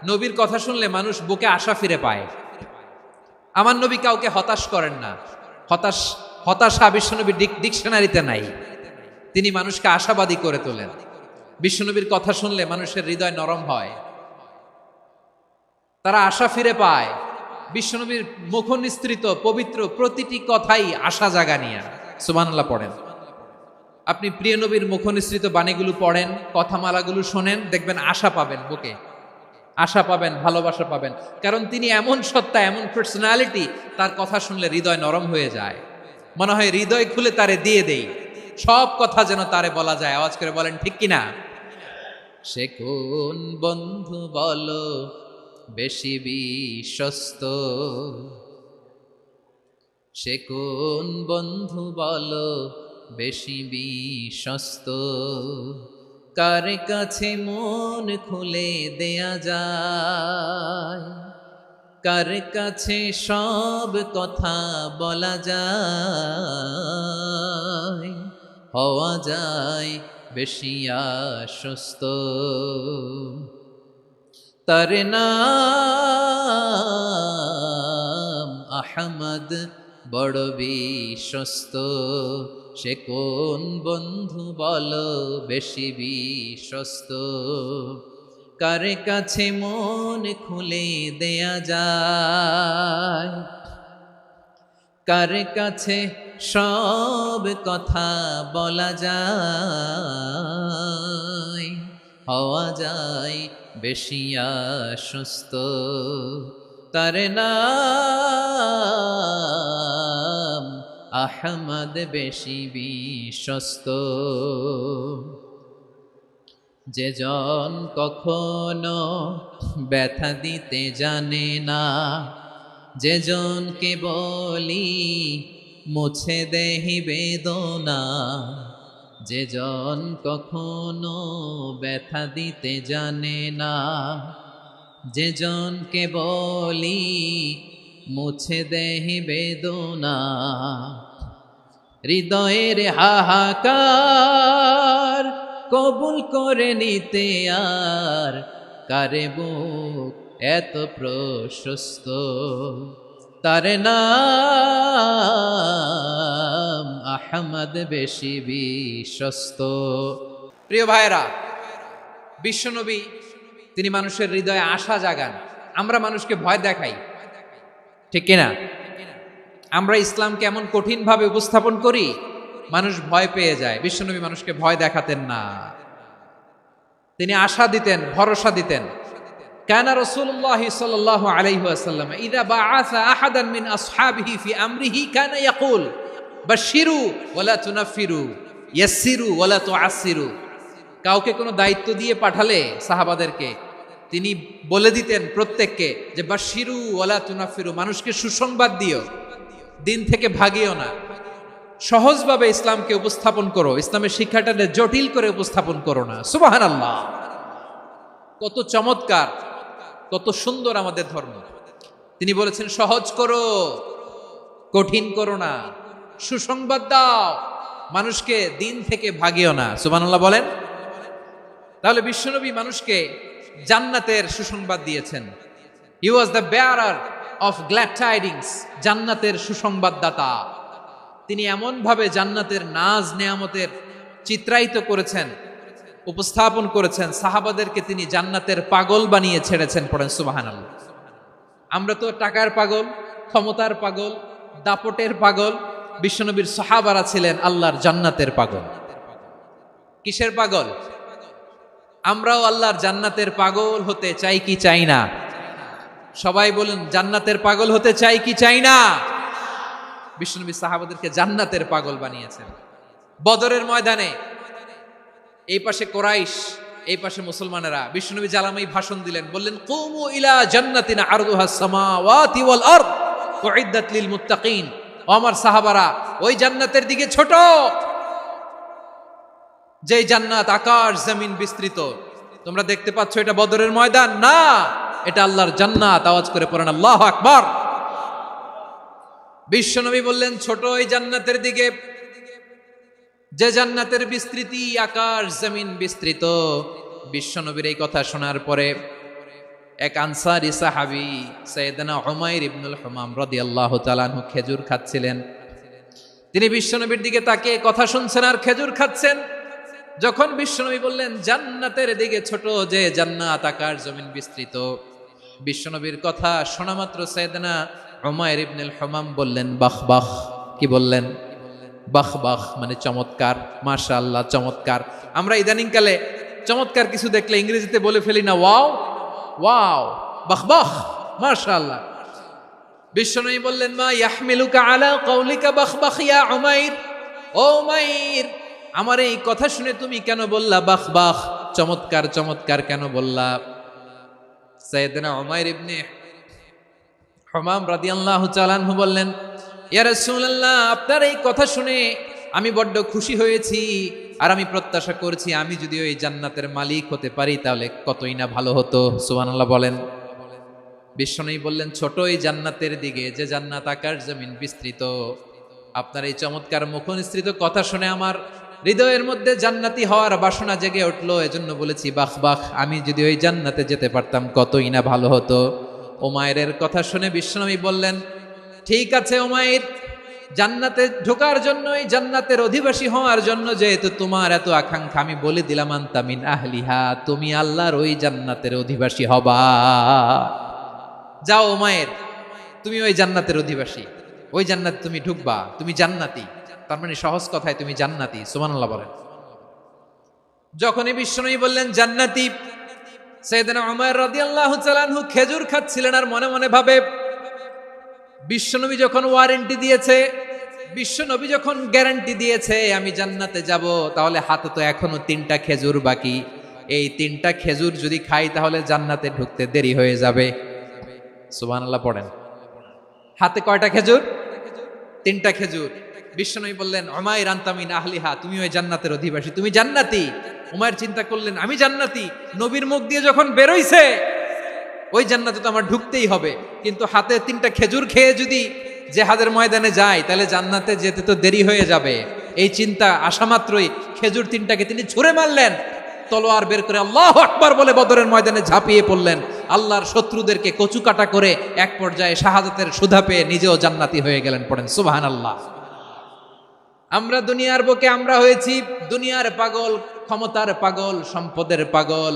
নবীর কথা শুনলে মানুষ বুকে আশা ফিরে পায়। আমার নবী কাউকে হতাশ করেন না। হতাশা বিশ্বনবীর ডিকশনারিতে নাই। তিনি মানুষকে আশাবাদী করে তোলেন। বিশ্বনবীর কথা শুনলে মানুষের হৃদয় নরম হয়, তারা আশা ফিরে পায়। বিশ্বনবীর মুখ নিঃসৃত পবিত্র প্রতিটি কথাই আশা জাগানিয়া। সুবহানাল্লাহ পড়েন। আপনি প্রিয় নবীর মুখ নিঃসৃত বাণীগুলো পড়েন, কথামালাগুলো শোনেন, দেখবেন আশা পাবেন, বুকে আশা পাবেন, ভালোবাসা পাবেন। কারণ তিনি এমন সত্তা, এমন পার্সোনালিটি, তার কথা শুনলে হৃদয় নরম হয়ে যায়। মনে হয় হৃদয় খুলে তারে দিয়ে দেই, সব কথা যেন তারে বলা যায়। আওয়াজ করে বলেন ঠিক কিনা? সে কোন বন্ধু বলো বেশি বিশ্বস্ত, সে কোন বন্ধু বলো বেশি বিশ্বস্ত, কার কাছে মন খুলে দেয়া যায়, কার কাছে সব কথা বলা যায়, হওয়া যায় বেশি আশ্বস্ত। তার নাম আহমদ, বড় বিশ্বস্ত। সে কোন বন্ধু বলো বেশি বিশ্বস্ত, কার কাছে মন খুলে দেয়া যায়, কার কাছে সব কথা বলা যায়, হওয়া যায় বেশি আশ্বস্ত। তার নাম আহমদ বেশি বিশ্বস্ত। যে জন কখনো ব্যথা দিতে জানে না, যে জনকে বলি মুছে দেহি বেদনা, যে জন কখনো ব্যথা দিতে জানে না, যে জনকে বলি মুছে দেহি বেদনা, হৃদয়ের হাহাকার কবুল করে নিতে আর কারে বুক এত প্রশস্ত। তার নাম আহমদ বেশি বিশ্বস্ত। প্রিয় ভাইরা, বিশ্বনবী তিনি মানুষের হৃদয়ে আশা জাগান। আমরা মানুষকে ভয় দেখাই, ঠিক কিনা? আমরা ইসলামকে এমন কঠিন ভাবে উপস্থাপন করি, মানুষ ভয় পেয়ে যায়। বিশ্বনবী মানুষকে ভয় দেখাতেন না, তিনি আশা দিতেন, ভরসা দিতেন। কানা রাসূলুল্লাহ সাল্লাল্লাহু আলাইহি ওয়াসাল্লাম ইযা বাআসা আহাদান মিন আসহাবিহি ফি আমরিহি কানা ইয়াকুল বাশশিরু ওয়ালা তুনাফিরু ইয়াসসিরু ওয়ালা তুআসসিরু। কাউকে কোনো দায়িত্ব দিয়ে পাঠালে সাহাবাদেরকে তিনি বলে দিতেন প্রত্যেককে যে বাশশিরু ওয়ালা তুনাফিরু, মানুষকে সুসংবাদ দিও, দিন থেকে ভাগিও না, সহজভাবে ইসলামকে উপস্থাপন করো, ইসলামের শিক্ষাটাকে জটিল করে উপস্থাপন করো না। সুবহানাল্লাহ, কত চমৎকার, কত সুন্দর আমাদের ধর্ম। তিনি বলেছেন সহজ করো, কঠিন করো না, সুসংবাদ দাও, মানুষকে দিন থেকে ভাগিও না। সুবহানাল্লাহ বলেন। তাহলে বিশ্বনবী মানুষকে জান্নাতের সুসংবাদ দিয়েছেন। He was the bearer of glad tidings, জান্নাতের সুসংবাদদাতা। তিনি এমন ভাবে জান্নাতের নাজ নেয়ামতের চিত্রায়িত করেছেন, উপস্থাপন করেছেন, সাহাবাদেরকে তিনি জান্নাতের পাগল বানিয়ে ছেড়েছেন। পড়েন সুবহানাল্লাহ। আমরা তো টাকার পাগল, ক্ষমতার পাগল, দাপটের পাগল। বিশ্বনবীর সাহাবারা ছিলেন আল্লাহর জান্নাতের পাগল। কিসের পাগল? আমরাও আল্লাহর জান্নাতের পাগল হতে চাই কি চাই না? সবাই বলুন, জান্নাতের পাগল হতে চাই কি চাই না? বিশ্বনবী সাহাবাদেরকে জান্নাতের পাগল বানিয়েছেন। বদরের ময়দানে এই পাশে কোরাইশ, এই পাশে মুসলমানেরা। বিশ্বনবী জালামাই ভাষণ দিলেন, বললেন কুমু ইলা জান্নাতিন আরদুহাস সামাওয়াতি ওয়াল আরদ উইদ্দাত লিল মুত্তাকিন। ও আমার সাহাবারা, ওই জান্নাতের দিকে ছোট, যেই জান্নাত আকাশ জমিন বিস্তৃত। তোমরা দেখতে পাচ্ছ এটা বদরের ময়দান না, এটা আল্লাহর জান্নাত। আওয়াজ করে পড়েন আল্লাহু আকবার। বিশ্বনবী বললেন ছোট ওই জান্নাতের দিকে, যে জান্নাতের বিস্তৃতি আকাশ জমিন বিস্তৃত। বিশ্বনবীর এই কথা শোনার পরে এক আনসারী সাহাবী সাইয়েদনা উমাইর ইবনুল হুমাম রাদিয়াল্লাহু তাআলা আনহু খেজুর খাচ্ছিলেন। তিনি বিশ্বনবীর দিকে তাকিয়ে কথা শুনছেন আর খেজুর খাচ্ছেন। যখন বিশ্বনবী বললেন জান্নাতের দিকে ছোট, যে জান্নাত আকাশ জমিন বিস্তৃত, বিশ্বনবীর কথা শোনা মাত্র সাইয়েদনা উমাইর ইবনুল হুমাম বললেন বাহ বাহ। কি বললেন? বাহ বাহ মানে চমৎকার, মাশাআল্লাহ চমৎকার। আমরা ইদানিংকালে চমৎকার কিছু দেখলে ইংরেজিতে বলে ফেলি না ওয়াও ওয়াও, বাহ বাহ, মাশাআল্লাহ। বিশ্বনবী বললেন মা ইয়াহমিলুকা আলা কওলিকা বাহ বাহ ইয়া উমাইর। ও উমাইর, আমার এই কথা শুনে তুমি কেন বললা বাহ বাহ, চমৎকার চমৎকার কেন বললা? সাইয়েদনা উমাইর ইবনে হুমাম রাদিয়াল্লাহু তাআলা আনহু বললেন ইয়া রাসূলুল্লাহ, আপনার এই কথা শুনে আমি বড্ড খুশি হয়েছি, আর আমি প্রত্যাশা করছি আমি যদি ওই জান্নাতের মালিক হতে পারি তাহলে কতই না ভালো হতো। সুবহানাল্লাহ বলেন। বিশ্বনবী বললেন ছোট এই জান্নাতের দিকে, যে জান্নাত আকাশ জমিন বিস্তৃত। আপনার এই চমৎকার মুখনিসৃত কথা শুনে আমার হৃদয়ের মধ্যে জান্নাতি হওয়ার বাসনা জেগে উঠলো, এজন্য বলেছি বাহ বাহ, আমি যদি ওই জান্নাতে যেতে পারতাম কতই না ভালো হতো। উমাইরের কথা শুনে বিশ্বনবী বললেন ঠিক আছে উমাইর, জান্নাতে ঢোকার জন্য, এই জান্নাতের অধিবাসী হওয়ার জন্য যেহেতু তোমার এত আকাঙ্ক্ষা, আমি বলে দিলাম আনতা মিন আহলিহা, তুমি আল্লাহর ওই জান্নাতের অধিবাসী হবা। যাও উমাইর, তুমি ওই জান্নাতের অধিবাসী, ওই জান্নাতে তুমি ঢুকবা, তুমি জান্নাতি। তার মানে সহজ কথায় তুমি জান্নাতি। সুবহানাল্লাহ বলেন। যখনই বিশ্বনবী বললেন জান্নাতি, সাইয়েদনা উমর রাদিয়াল্লাহু তাআলা আনহু খেজুর খাচ্ছিলেন আর মনে মনে ভাবে, বিশ্বনবী যখন ওয়ারেন্টি দিয়েছে, বিশ্বনবী যখন গ্যারান্টি দিয়েছে আমি জান্নাতে যাব, তাহলে হাতে তো এখনো 3টা খেজুর বাকি। এই 3টা খেজুর যদি খাই তাহলে জান্নাতে ঢুকতে দেরি হয়ে যাবে। সুবহানাল্লাহ পড়েন। হাতে কয়টা খেজুর? 3টা খেজুর। বিশ্বনবী বললেন, উমাইর আনতা মিন আহলিহা, তুমি ওই জান্নাতের অধিবাসী, তুমি জান্নাতি। উমাইর চিন্তা করলেন, আমি জান্নাতি, নবীর মুখ দিয়ে যখন বেরোইছে ওই জান্নাতে তো আমার ঢুকতেই হবে, কিন্তু হাতে 3টা খেজুর খেয়ে যদি জিহাদের ময়দানে যায় তাহলে জান্নাতে যেতে তো দেরি হয়ে যাবে। এই চিন্তা আসা মাত্রই খেজুর 3টাকে তিনি ছুঁড়ে মারলেন, তলোয়ার বের করে আল্লাহু আকবার বলে বদরের ময়দানে ঝাঁপিয়ে পড়লেন। আল্লাহর শত্রুদেরকে কচুকাটা করে এক পর্যায়ে শাহাদাতের সুধা পেয়ে নিজেও জান্নাতি হয়ে গেলেন। পড়েন সুবহানাল্লাহ। আমরা দুনিয়ার বুকে আমরা হয়েছি দুনিয়ার পাগল, ক্ষমতার পাগল, সম্পদের পাগল,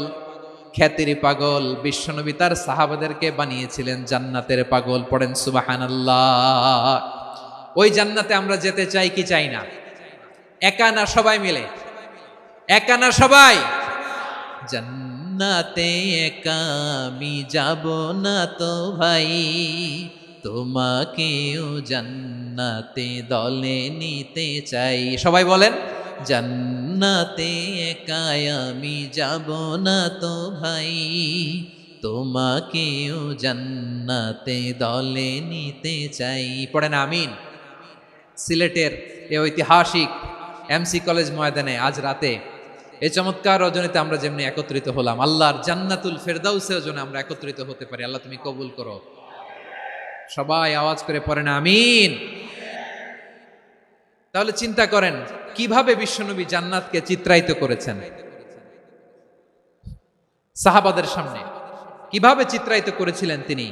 খ্যাতির পাগল। বিশ্বনবী তার সাহাবাদেরকে বানিয়েছিলেন জান্নাতের পাগল। পড়েন সুবহানাল্লাহ। ওই জান্নাতে আমরা যেতে চাই কি চাই না? একা না সবাই মিলে? একা না সবাই? জান্নাতে একা আমি যাব না তো ভাই, তোমাকেও জান্নাতে দলে নিতে চাই। সবাই বলেন, জান্নাতে একা আমি যাব না তো ভাই, তোমাকেও জান্নাতে দলে নিতে চাই। পড়েন আমিন। সিলেটের এই ঐতিহাসিক এমসি কলেজ ময়দানে আজ রাতে এই চমৎকার রজনীতে আমরা যেমনি একত্রিত হলাম, আল্লাহর জান্নাতুল ফেরদাউসেও যেন আমরা একত্রিত হতে পারি। আল্লাহ তুমি কবুল করো। সবাই আওয়াজ করে পড়েন আমিন। তাহলে চিন্তা করেন কিভাবে বিশ্বনবী জান্নাতকে চিত্রায়িত করেছেন সাহাবাদের সামনে, কিভাবে চিত্রায়িত করেছিলেন তিনি,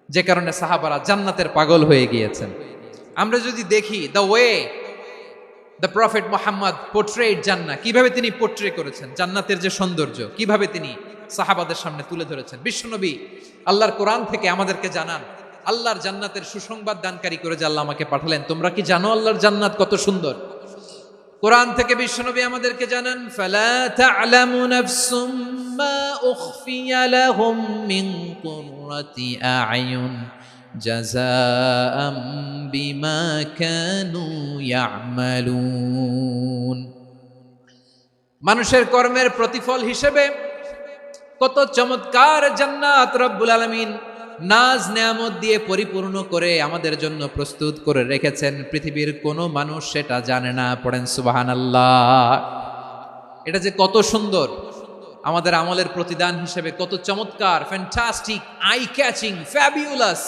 যে কারণে সাহাবারা জান্নাতের পাগল হয়ে গিয়েছেন। আমরা যদি দেখি the way the prophet Muhammad portrait জান্নাত, কিভাবে তিনি পোর্ট্রে করেছেন জান্নাতের যে সৌন্দর্য, কিভাবে তিনি সাহাবাদের সামনে তুলে ধরেছেন। বিশ্বনবী আল্লাহর কোরআন থেকে আমাদেরকে জানান, আল্লাহর জান্নাতের সুসংবাদ দানকারী করে যে আল্লাহ আমাকে পাঠালেন। তোমরা কি জানো আল্লাহর জান্নাত কত সুন্দর? কোরআন থেকে বিশ্বনবী আমাদেরকে জানান, ফালা তা'লামু নাফসুম মা উখফিয়া লাহুম মিন কুররাতি আ'য়ুন জাযাআম বিমা কানু ইয়া'মালুন। মানুষের কর্মের প্রতিফল হিসেবে কত চমৎকার জান্নাত রব্বুল আলামিন নাজ নেয়ামত দিয়ে পরিপূর্ণ করে আমাদের জন্য প্রস্তুত করে রেখেছেন। পৃথিবীর কোনো মানুষ সেটা জানে না। পড়েন সুবহানাল্লাহ। এটা যে কত সুন্দর, আমাদের আমলের প্রতিদান হিসেবে কত চমৎকার, fantastic, eye catching, fabulous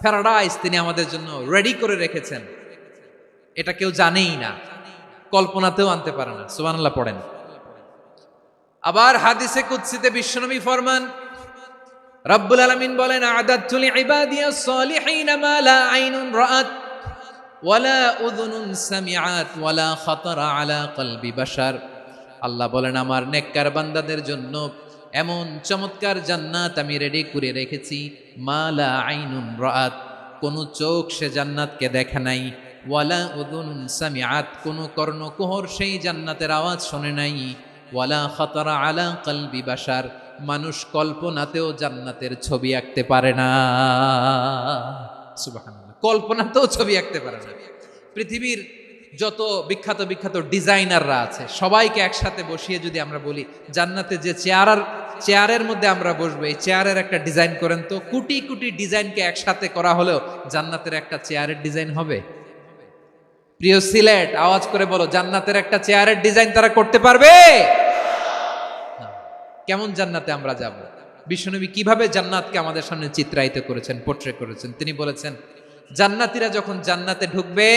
paradise তিনি আমাদের জন্য রেডি করে রেখেছেন। এটা কেউ জানেই না, কল্পনাতেও আনতে পারে না। সুবহানাল্লাহ পড়েন। আবার হাদিসে কুদসিতে বিশ্বনবী ফরমান, রব্বুল আলামিন বলেন, আ'দাতু লিইবাদিয়াস সালিহিনা মা লা আইনুন রাআত ওয়ালা উযুনুন সামিআত ওয়ালা খাতারা আলা কলবি বাশার। আল্লাহ বলেন, আমার নেককার বান্দাদের জন্য এমন চমৎকার জান্নাত আমি রেডি করে রেখেছি, মা লা আইনুন রাআত, কোন চোখ সে জান্নাতকে দেখে নাই, ওয়ালা উযুনুন সামিআত, কোন কর্ণকুহর সেই জান্নাতের আওয়াজ শোনে নাই, ওয়ালা খাতারা আলা কলবি বাশার, মানুষ কল্পনাতেও জান্নাতের ছবি আঁকতে পারে না। সুবহানাল্লাহ, কল্পনাতেও ছবি আঁকতে পারে না। পৃথিবীর যত বিখ্যাত বিখ্যাত ডিজাইনাররা আছে সবাইকে একসাথে বসিয়ে যদি আমরা বলি জান্নাতে যে চেয়ারের মধ্যে আমরা বসবো, এই চেয়ারের একটা ডিজাইন করেন তো, কোটি কোটি ডিজাইনকে একসাথে করা হলেও জান্নাতের একটা চেয়ারের ডিজাইন হবে? প্রিয় সিলেট, আওয়াজ করে বলো, জান্নাতের একটা চেয়ারের ডিজাইন তারা করতে পারবে? কেমন জান্নাতে আমরা যাব? বিশ্বনবী কিভাবে জান্নাতকে আমাদের সামনে চিত্রায়িত করেছেন, পোর্ট্রে করেছেন। তিনি বলেছেন, জান্নাতীরা যখন জান্নাতে ঢুকবে,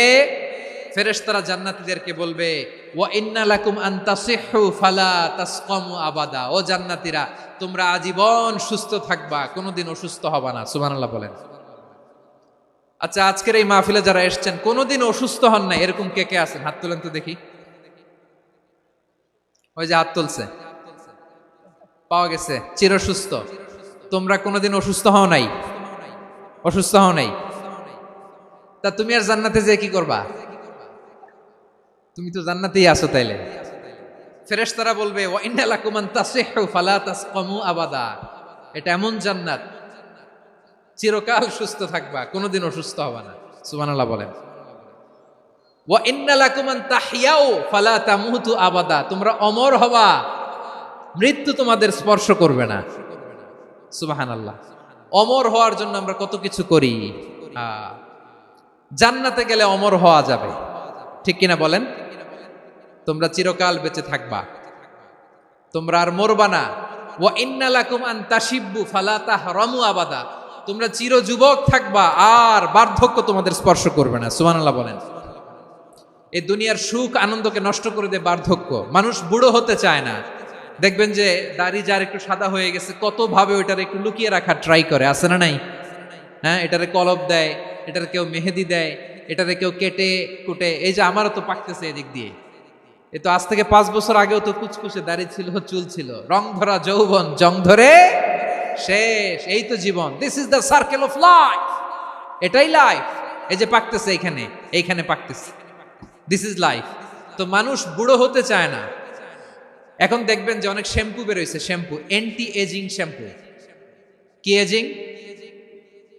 ফেরেশতারা জান্নাতীদেরকে বলবে, ওয়া ইন্না লাকুম আন তাসিহু ফালা তাসকামু আবাদা, ও জান্নাতীরা তোমরা আজীবন সুস্থ থাকবা, কোনোদিন অসুস্থ হবা না। সুবহানাল্লাহ বলেন। আচ্ছা, আজকের এই মাহফিলে যারা এসেছেন কোনোদিন অসুস্থ হন না, এরকম কে কে আছেন? হাত তোলেন তো দেখি। ওই যে হাত তুলছে, পাওয়া গেছে, চিরসুস্থ। তোমরা কোনোদিন অসুস্থ হও নাই? অসুস্থ হও নাই? তা তুমি আর জান্নাতে যে কি করবা? তুমি তো জান্নাতেই আছো তাইলে। ফেরেশতারা বলবে ওয়া ইন্না লাকুম আন তাসিহু ফালা তাসকামু আবাদা, এটা এমন জান্নাত চিরকাল সুস্থ থাকবা, কোনোদিন অসুস্থ হবে না। সুবহানাল্লাহ বলেন। ওয়া ইন্না লাকুম আন তাহইয়াউ ফালা তামুতু আবাদা, তোমরা অমর হবা, মৃত্যু তোমাদের স্পর্শ করবে না। সুবহানাল্লাহ। অমর হওয়ার জন্য আমরা কত কিছু করি। জান্নাতে গেলে অমর হওয়া যাবে, ঠিক কিনা বলেন? তোমরা চিরকাল বেঁচে থাকবা, তোমরা আর মরবা না। ওয়া ইন্না লাকুম আন তাশিব্বু ফালা তাহরামু আবাদা, তোমরা চির যুবক থাকবা, আর বার্ধক্য তোমাদের স্পর্শ করবে না। সুবহানাল্লাহ বলেন। এই দুনিয়ার সুখ আনন্দকে নষ্ট করে দেয় বার্ধক্য। মানুষ বুড়ো হতে চায় না। দেখবেন যে দাড়ি যার একটু সাদা হয়ে গেছে, কত ভাবে ওইটার একটু লুকিয়ে রাখার ট্রাই করে, আছে না নাই? হ্যাঁ, এটারে কলপ দেয়, এটার কেউ মেহেদি দেয়, এটারে কেউ কেটে কুটে। এই যে আমারও তো পাকতেছে এদিক দিয়ে, এ তো আজ থেকে 5 বছর আগেও তো কুচকুচে দাড়ি ছিল, চুল ছিল, রং ধরা যৌবন জং ধরে শেষ। এই তো জীবন, this is the circle of life, এটাই লাইফ। এই যে পাকতেছে এইখানে পাকতেছে, দিস ইজ লাইফ। তো মানুষ বুড়ো হতে চায় না। এখন দেখবেন যে অনেক শ্যাম্পু বেরোইছে, শ্যাম্পু অ্যান্টি এজিং শ্যাম্পু। কি এজিং?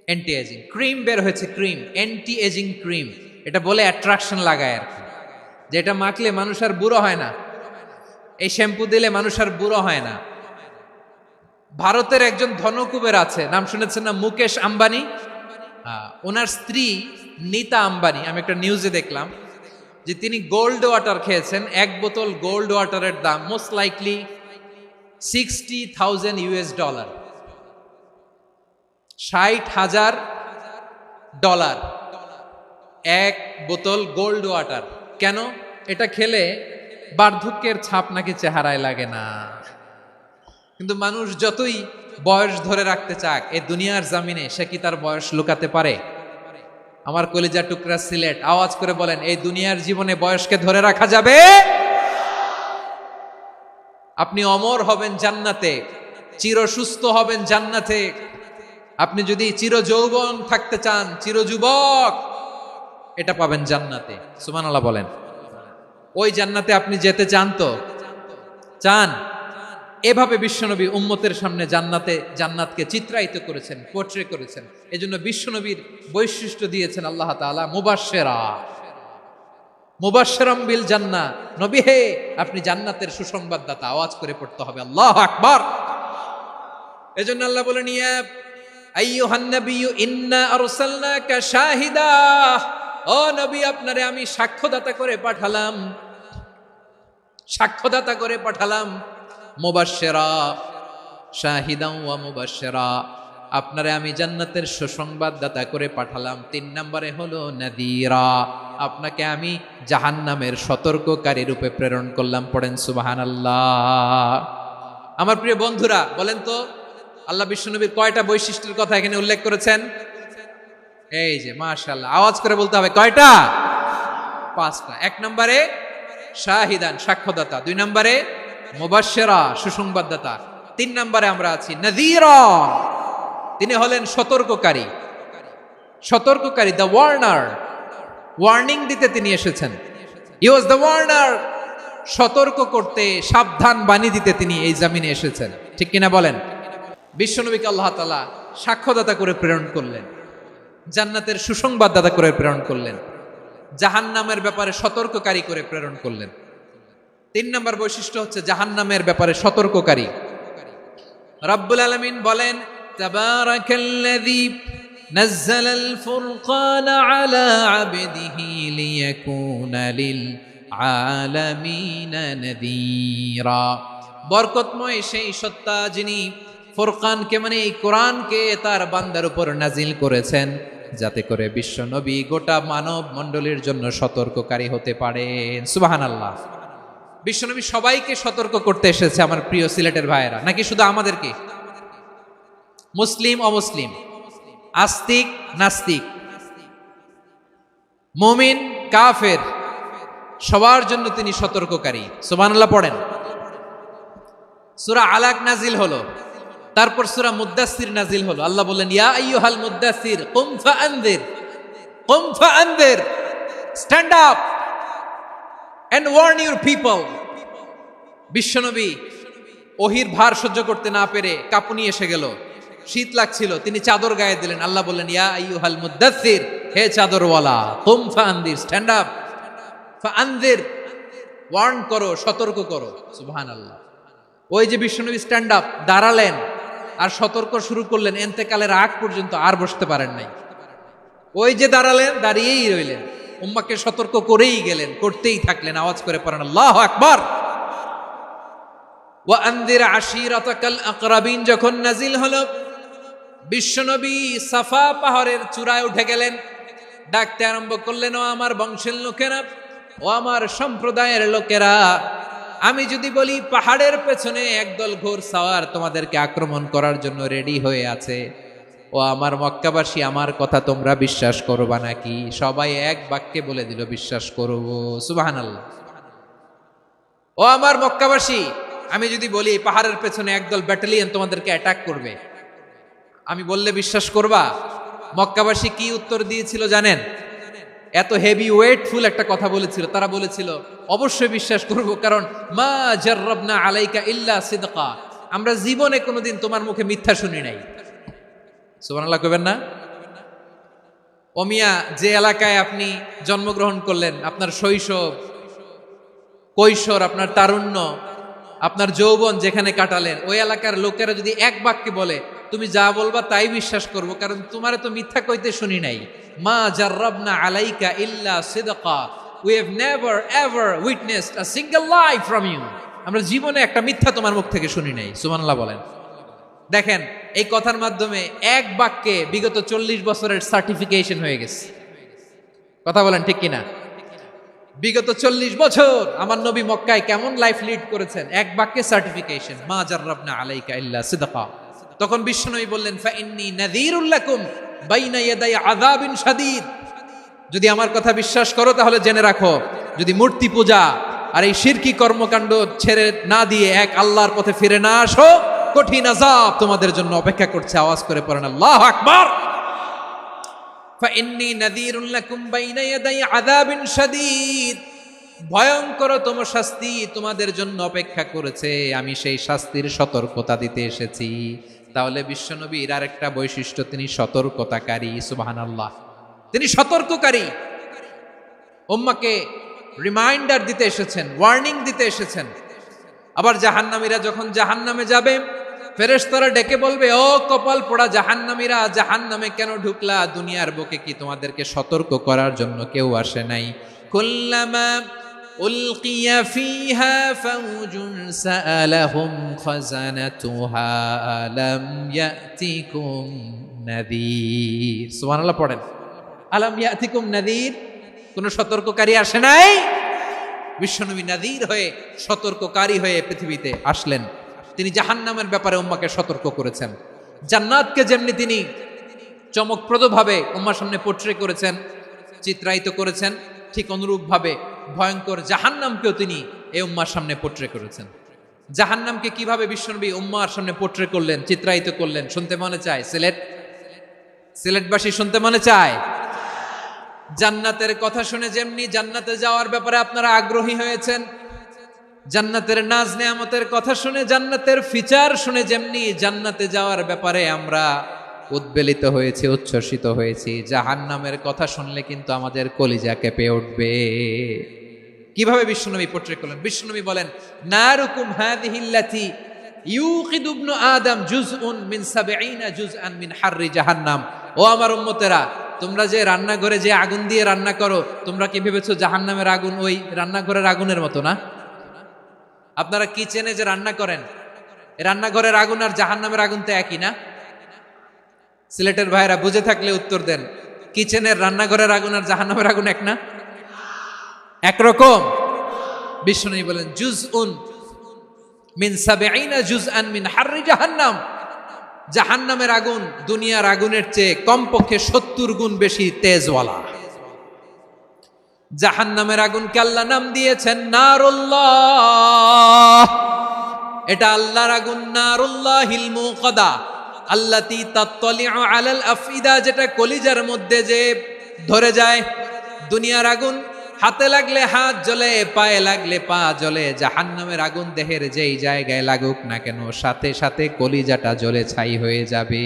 Anti ageing. ক্রিম বের হয়েছে, ক্রিম অ্যান্টি এজিং ক্রিম। এটা বলে অ্যাট্রাকশন লাগায় আর কি, যে এটা মাখলে মানুষ আর বুড়ো হয় না, এই শ্যাম্পু দিলে মানুষ আর বুড়ো হয় না। ভারতের একজন ধনকুবের আছে, নাম শুনেছেন না? মুকেশ আম্বানি। ওনার স্ত্রী নীতা আম্বানি, আমি একটা নিউজে দেখলাম যে তিনি গোল্ড ওয়াটার খেয়েছেন। 1 বোতল গোল্ড ওয়াটারের দাম মোস্ট লাইকলি $60,000 $60,000 1 বোতল গোল্ড ওয়াটার। কেন? এটা খেলে বার্ধক্যের ছাপ নাকি চেহারায় লাগে না। কিন্তু মানুষ যতই বয়স ধরে রাখতে চাক এই দুনিয়ার জামিনে, সে কি তার বয়স লুকাতে পারে? আমার কলিজা টুকরা সিলেট, আওয়াজ করে বলেন, এই দুনিয়ার জীবনে বয়সকে ধরে রাখা যাবে? আপনি অমর হবেন জান্নাতে, চির সুস্থ হবেন জান্নাতে। আপনি যদি চির যৌবন থাকতে চান, চির যুবক, এটা পাবেন জান্নাতে। সুবহানাল্লাহ বলেন। ওই জান্নাতে আপনি যেতে চান তো? চান? এভাবে বিশ্বনবী উম্মতের সামনে জান্নাতকে চিত্রায়িত করেছেন, পোর্ট্রে করেছেন। এজন্য বিশ্বনবীর বৈশিষ্ট্য দিয়েছেন আল্লাহ তাআলা মুবাশশিরাম বিল জান্নাহ। নবী হে, আপনি জান্নাতের সুসংবাদদাতা। আওয়াজ করে পড়তে হবে আল্লাহু আকবার। এজন্য আল্লাহ বলেন, ইয়া আইয়ুহান নাবিয়্যু ইন্না আরসালনাকা শাহিদা, ও নবী, আপনারে আমি সাক্ষ্যদাতা করে পাঠালাম। মুবাশশিরা শাহিদান ওয়া মুবাশশিরা, আপনারে আমি জান্নাতের সুসংবাদদাতা করে পাঠালাম। 3 নম্বরে হলো নাযীরা, আপনাকে আমি জাহান্নামের সতর্ককারী রূপে প্রেরণ করলাম। পড়েন সুবহানাল্লাহ। আমার প্রিয় বন্ধুরা, বলেন তো আল্লাহ বিশ্বনবীর কয়টা বৈশিষ্ট্যের কথা এখানে উল্লেখ করেছেন? এই যে মাশাআল্লাহ, আওয়াজ করে বলতে হবে, কয়টা? 5টা। 1 নম্বরে শাহিদান, সাক্ষ্যদাতা। 2 নম্বরে মুবাশশিরা, সুসংবাদদাতা। 3 নম্বরে আমরা আছি নাযীরা, তিনি হলেন সতর্ককারী। দ্য ওয়ার্নার, ওয়ার্নিং দিতে তিনি এসেছেন। হি ওয়াজ দ্য ওয়ার্নার, সতর্ক করতে, সাবধান বাণী দিতে তিনি এই জমিনে এসেছেন। ঠিক কিনা বলেন? বিশ্বনবীকে আল্লাহ তাআলা সাক্ষ্যদাতা করে প্রেরণ করলেন, জান্নাতের সুসংবাদদাতা করে প্রেরণ করলেন, জাহান্নামের ব্যাপারে সতর্ককারী করে প্রেরণ করলেন। 3 নম্বর বৈশিষ্ট্য হচ্ছে জাহান্নামের ব্যাপারে সতর্ককারী। রব্বুল আলামিন বলেন, তাবারাকাল্লাযী নাযালাল ফুরকানা আলা আবদিহি লিয়াকুনা লিল আলামিনা নাযীরা। বরকতময় সেই সত্তা যিনি ফুরকানকে, মানে এই কোরআনকে তার বান্দার উপর নাজিল করেছেন, যাতে করে বিশ্ব নবী গোটা মানব মণ্ডলীর জন্য সতর্ককারী হতে পারেন। সুবহানাল্লাহ। বিশ্বনবী সবাইকে সতর্ক করতে এসেছে, আমার প্রিয় সিলেটের ভাইয়েরা, নাকি শুধু আমাদেরকে? মুসলিম অমুসলিম, আস্তিক নাস্তিক, মুমিন কাফের, সবার জন্য তিনি সতর্ককারী। সুবহানাল্লাহ পড়েন। সূরা আলাক নাজিল হলো, তারপর সূরা মুদ্দাসসির নাজিল হলো। আল্লাহ বললেন, ইয়া আইয়ুহাল মুদ্দাসসির কুম ফাআনযির, stand up and warn your people. বিশ্বনবী ওহির ভার সহ্য করতে না পেরে কাঁপুনি এসে গেল, শীত লাগছিল, তিনি চাদর গায়ে দিলেন। আল্লাহ বললেন, ইয়া আইয়ুহাল মুদ্দাসসির, হে চাদরওয়ালা, কুম ফাআনদির, স্ট্যান্ড আপ, ফাআনদির, ওয়ার্ন করো, সতর্ক করো। সুবহানাল্লাহ। ওই যে বিশ্বনবী স্ট্যান্ড আপ, দাঁড়ালেন আর সতর্ক শুরু করলেন, এন্তেকালের আগ পর্যন্ত আর বসতে পারেন নাই। ওই যে দাঁড়ালেন, দাঁড়িয়েই রইলেন, উম্মাকে সতর্ক করেই গেলেন, করতেই থাকলেন। আওয়াজ করে পড়েন আল্লাহু আকবার। ওয়া আনদির আশিরাতাকাল আকরাবিন যখন নাজিল হলো, বিশ্বনবী সাফা পাহাড়ের চূড়ায় উঠে গেলেন, ডাকতে আরম্ভ করলেন, ও আমার বংশের লোকেরা, ও আমার সম্প্রদায়ের লোকেরা, আমি যদি বলি পাহাড়ের পেছনে একদল ঘোর সাওয়ার তোমাদেরকে আক্রমণ করার জন্য রেডি হয়ে আছে, ও আমার মক্কাবাসী, আমার কথা তোমরা বিশ্বাস করবা নাকি? সবাই এক বাক্যে বলে দিল, বিশ্বাস করব। সুবহানাল্লাহ। ও আমার মক্কাবাসী, আমি যদি বলি পাহাড়ের পেছনে একদল ব্যাটালিয়ন তোমাদেরকে অ্যাটাক করবে, আমি বললে বিশ্বাস করবা? মক্কাবাসী কি উত্তর দিয়েছিল জানেন? এত হেভি ওয়েটফুল একটা কথা বলেছিল। তারা বলেছিল, অবশ্যই বিশ্বাস করব, কারণ মা জাররাবনা আলাইকা ইল্লা সিদকা, আমরা জীবনে কোনোদিন তোমার মুখে মিথ্যা শুনি নাই। সুবহানাল্লাহ কইবেন না? ও মিয়া, যে এলাকায় আপনি জন্মগ্রহণ করলেন, আপনার শৈশব, কৈশোর, আপনার তারুণ্য, আপনার যৌবন যেখানে কাটালেন, ওই এলাকার লোকেরা যদি এক বাক্যে বলে তুমি যা বলবা তাই বিশ্বাস করব, কারণ তোমারে তো মিথ্যা কইতে শুনি নাই। মা জাররাবনা আলাইকা ইল্লা সিদকা, we have never ever witnessed a single lie from you, আমরা জীবনে একটা মিথ্যা তোমার মুখ থেকে শুনি নাই। সুবহানাল্লাহ বলেন। দেখেন, এই কথার মাধ্যমে এক বাক্যে বিগত 40 বছরের সার্টিফিকেশন হয়ে গেছে। কথা বলেন ঠিক কিনা? বিগত 40 বছর আমার নবী মক্কায় কেমন লাইফ লিড করেছেন, এক বাক্যে সার্টিফিকেশন, মা জাররাবনা আলাইকা ইল্লা সিদকা। তখন বিশ্বনবী বললেন, ফাইন্নী নাযীরুল লাকুম বাইনা ইয়াদাই আযাবিন শাদীদ, যদি আমার কথা বিশ্বাস করো তাহলে জেনে রাখো, যদি মূর্তি পূজা আর এই শিরকি কর্মকাণ্ড ছেড়ে না দিয়ে এক আল্লাহর পথে ফিরে না আসো, কঠিন আযাব তোমাদের জন্য অপেক্ষা করছে। আওয়াজ করে পড়েন আল্লাহু আকবার। ফাইন্নী নাযীরুল লাকুম বাইনা ইয়াদাই আযাবিন শাদীদ, ভয়ঙ্করতম শাস্তি তোমাদের জন্য অপেক্ষা করেছে, আমি সেই শাস্তির সতর্কতা দিতে এসেছি। তাহলে বিশ্বনবীর আরেকটা বৈশিষ্ট্য, তিনি সতর্কতাকারী। সুবহানাল্লাহ, তিনি সতর্ককারী। উম্মাকে রিমাইন্ডার দিতে এসেছেন, ওয়ার্নিং দিতে এসেছেন। আবার জাহান্নামীরা যখন জাহান্নামে যাবে, ফেরেশতারা ডেকে বলবে, ও কপাল পোড়া জাহান্নামীরা, জাহান্নামে কেন ঢুকলা? দুনিয়ার বুকে কি তোমাদেরকে সতর্ক করার জন্য কেউ আসে নাই? কুল্লামা উলকিয়া ফিহা ফাউজুন সাআলাহুম খাযানাতুহা আলাম ইয়াতিকুম নাযীর। সুবহানাল্লাহ পড়েন, আলাম ইয়াতিকুম নাযীর, কোন সতর্ককারী আসে নাই? বিশ্বনবী নাযীর হয়ে, সতর্ককারী হয়ে পৃথিবীতে আসলেন। তিনি জাহান্নামের ব্যাপারে উম্মাকে সতর্ক করেছেন। জান্নাতকে যেমনি তিনি চমকপ্রদভাবে উম্মার সামনে পোট্রে করেছেন, চিত্রায়িত করেছেন, ঠিক অনুরূপভাবে ভয়ঙ্কর জাহান্নামকেও তিনি এই উম্মার সামনে পোট্রে করেছেন। জাহান্নামকে কিভাবে বিশ্বনবী উম্মার সামনে পোট্রে করলেন, চিত্রায়িত করলেন, শুনতে মনে চায়? সিলেটবাসী শুনতে মনে চায়? জান্নাতের কথা শুনে যেমনি জান্নাতে যাওয়ার ব্যাপারে আপনারা আগ্রহী হয়েছেন, জান্নাতের নাজ নেয়ামতের কথা শুনে, জান্নাতের ফিচার শুনে যেমনি জান্নাতে যাওয়ার ব্যাপারে আমরা উদ্বেলিত হয়েছি, উচ্ছ্বসিত হয়েছি, জাহান্নামের কথা শুনলে কিন্তু আমাদের কলিজা কেঁপে উঠবে। কিভাবে বিশ্বনবী পোট্রে করলেন? বিশ্বনবী বলেন, নারুকুম হাযিহিল্লাতী ইউকিদু ইবনু আদম জুজউন মিন ৭০ জুজআন মিন হাররি জাহান্নাম। ও আমার উম্মতেরা, তোমরা যে রান্নাঘরে যে আগুন দিয়ে রান্না করো, তোমরা কি ভেবেছো জাহান্নামের আগুন ওই রান্নাঘরের আগুনের মতো না? আপনারা কিচেনে যে রান্না করেন, রান্নাঘরের আগুন আর জাহান্নামের আগুন তো একই না? সিলেটের ভাইরা বুঝে থাকলে উত্তর দেন, কিচেনের রান্নাঘরের আগুন আর জাহান্নামের আগুন এক না? একরকম? বিশ্বনবী বলেন, জুজউন মিন ৭০ জুজআন মিন হাররি জাহান্নাম, জাহান্নামের আগুন দুনিয়ার আগুনের চেয়ে কমপক্ষে ৭০ গুণ বেশি তেজওয়ালা। জাহান্নামের আগুনকে আল্লাহ নাম দিয়েছেন নারুল্লাহ। এটা আল্লাহর আগুন, নারুল্লাহিল মুকাদা আল্লাতী তাত্তালিউ আলাল আফইদা, যেটা কলিজার মধ্যে যে ধরে যায়। দুনিয়ার আগুন হাতে লাগলে হাত জ্বলে, পায়ে লাগলে পা জ্বলে, জাহান্নামের আগুন দেহের যেই জায়গায় লাগুক না কেন সাথে সাথে কলিজাটা জ্বলে ছাই হয়ে যাবে।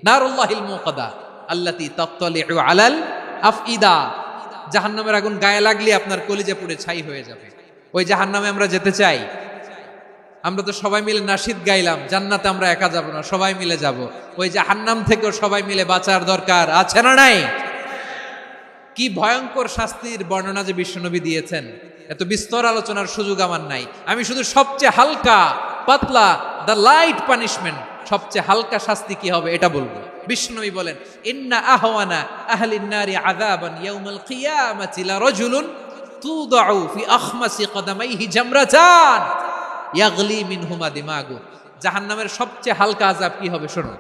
নারুল্লাহিল মুকাদা আল্লাতী তাত্তালিউ আলাল আফইদা, জাহান্নামের আগুন গায়ে লাগলে আপনার কলিজা পুড়ে ছাই হয়ে যাবে। ওই জাহান্নামে আমরা যেতে চাই? আমরা তো সবাই মিলে নাশিদ গাইলাম, জান্নাতে আমরা একা যাব না, সবাই মিলে যাব। ওই জাহান্নাম থেকেও সবাই মিলে বাঁচার দরকার আছে না নাই? কি ভয়ঙ্কর শাস্তির বর্ণনা যে বিশ্বনবী দিয়েছেন, এত বিস্তর আলোচনার সুযোগ আমার নাই। আমি শুধু সবচেয়ে হালকা পাতলা, দ্য লাইট পানিশমেন্ট, সবচেয়ে হালকা শাস্তি কি হবে এটা বলবো। বিশ্বনবী বলেন, ইন্না আহওয়ানা আহলিন নারি আযাবান ইয়াউমাল কিয়ামাতি লা রাজুলুন তুদাউ ফি আখমাসি কদামাইহি জামরাতান ইয়াগলি মিনহুমা দিমাগু। জাহান্নামের সবচেয়ে হালকা আযাব কি হবে শোনো।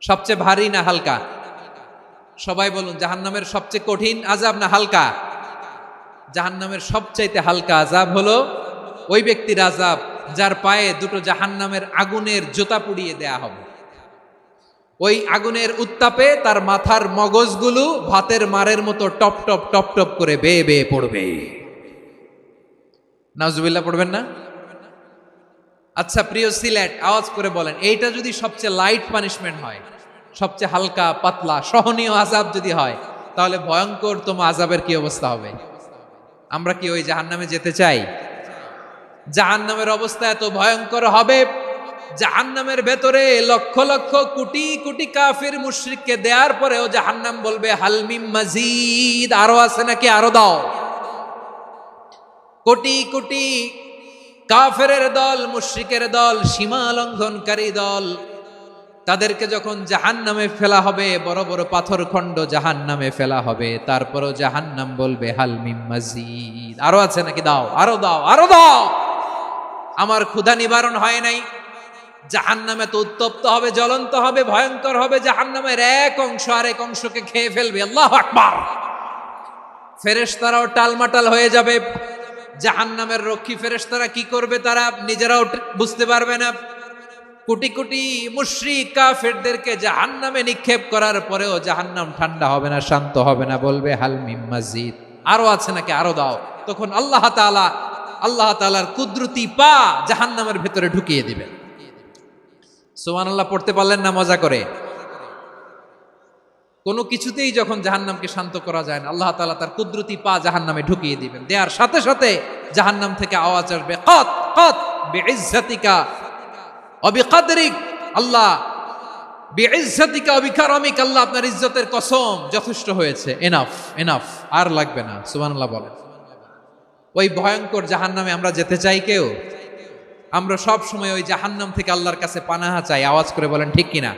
সবচেয়ে ভারী না হালকা? সবাই বলুন, জাহান্নামের সবচেয়ে কঠিন আযাব না হালকা? জাহান্নামের সবচাইতে হালকা আযাব হলো ওই ব্যক্তির আযাব যার পায়ে দুটো জাহান্নামের আগুনের জুতা পুড়িয়ে দেয়া হবে। ওই আগুনের উত্তাপে তার মাথার মগজগুলো ভাতের মারের মতো টপ টপ টপ টপ করে বেয়ে বেয়ে পড়বে। নাউজুবিল্লাহ পড়বেন না? আচ্ছা প্রিয় সিলেট, আওয়াজ করে বলেন, এইটা যদি সবচেয়ে লাইট পানিশমেন্ট হয়, সবচেয়ে হালকা পাতলা সহনীয় আযাব যদি হয়, তাহলে ভয়ঙ্করতম আযাবের কি অবস্থা হবে? আমরা কি ওই জাহান্নামে যেতে চাই? জাহান্নামের অবস্থা এত ভয়ঙ্কর হবে, জাহান্নামের ভেতরে লক্ষ লক্ষ কোটি কোটি কাফির মুশরিককে দেওয়ার পরেও জাহান্নাম বলবে হাল মিম মাজিদ, আরো আছে নাকি, আরো দাও। কোটি কোটি কাফেরের দল, মুশরিকের দল, সীমা লঙ্ঘনকারী দল, তাদেরকে যখন জাহান্নামে ফেলা হবে, বড় বড় পাথর খণ্ড জাহান্নামে ফেলা হবে, তারপরও জাহান্নাম বলবে হাল মিম মাজিদ, আরো আছে নাকি, দাও, আরো দাও, আরো দাও। আমার ক্ষুধা নিবারণ হয় নাই। জাহান্নামে তো উত্তপ্ত হবে, জ্বলন্ত হবে, ভয়ঙ্কর হবে। জাহান্নামের এক অংশ আরেক অংশকে খেয়ে ফেলবে। আল্লাহু আকবার। ফেরেশতারাও টালমাটাল হয়ে যাবে। জাহান্নামের রক্ষী ফেরেশতারা কি করবে তারা নিজেরাও বুঝতে পারবে না। কোটি কোটি মুশরিক কাফেরদেরকে জাহান্নামে নিক্ষেপ করার পরেও জাহান্নাম ঠান্ডা হবে না, শান্ত হবে না, বলবে হাল মিম মাজিদ, আরো আছে নাকি, আরো দাও। তখন আল্লাহ তাআলার কুদরতি পা জাহান্নামের ভেতরে ঢুকিয়ে দিবেন। সুবহানাল্লাহ পড়তে পারলেন না মজা করে? কোনো কিছুতেই যখন জাহান্নামকে শান্ত করা যায় না, আল্লাহ তাআলা তার কুদরতি পা জাহান্নামে ঢুকিয়ে দিবেন। দেওয়ার সাথে সাথে জাহান্নাম থেকে আওয়াজ আসবে, কত কত বিইজ্জাতিকা ওয়া বিকদরিক, আল্লাহ বিইজ্জাতিকা ওয়া বিকারামিক, আল্লাহ আপনার ইজ্জতের কসম, যথেষ্ট হয়েছে, এনাফ এনাফ, আর লাগবে না। সুবহানাল্লাহ বলেন। ওই ভয়ঙ্কর জাহান্নামে আমরা যেতে চাই কেউ? আমরা সব সময় ওই জাহান্নাম থেকে আল্লাহর কাছে পানাহা চাই। আওয়াজ করে বলেন ঠিক কিনা?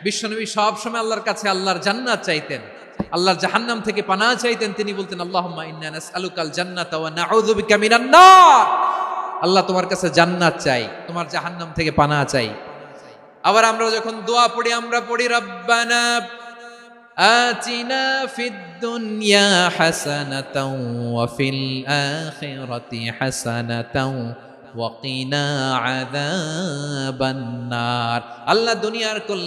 বিশ্বনবী সব সময় আল্লাহর কাছে আল্লাহর জান্নাত চাইতেন, আল্লাহর জাহান্নাম থেকে পানাহা চাইতেন। তিনি বলতেন, আল্লাহুম্মা ইন্না নাসআলুকাল জান্নাতা ওয়া নাউযু বিকা মিনান নার। আল্লাহ তোমার কাছে জান্নাত চাই, তোমার জাহান্নাম থেকে পানাহা চাই। আবার আমরা যখন দোয়া পড়ি, আমরা পড়ি রব্বানা আতিনা ফিদ দুনিয়া হাসানাতাও ওয়া ফিল আখিরাতি হাসানাতাও ওয়া কিনা আযাবান নার। আল্লাহ দুনিয়ার কল্যাণ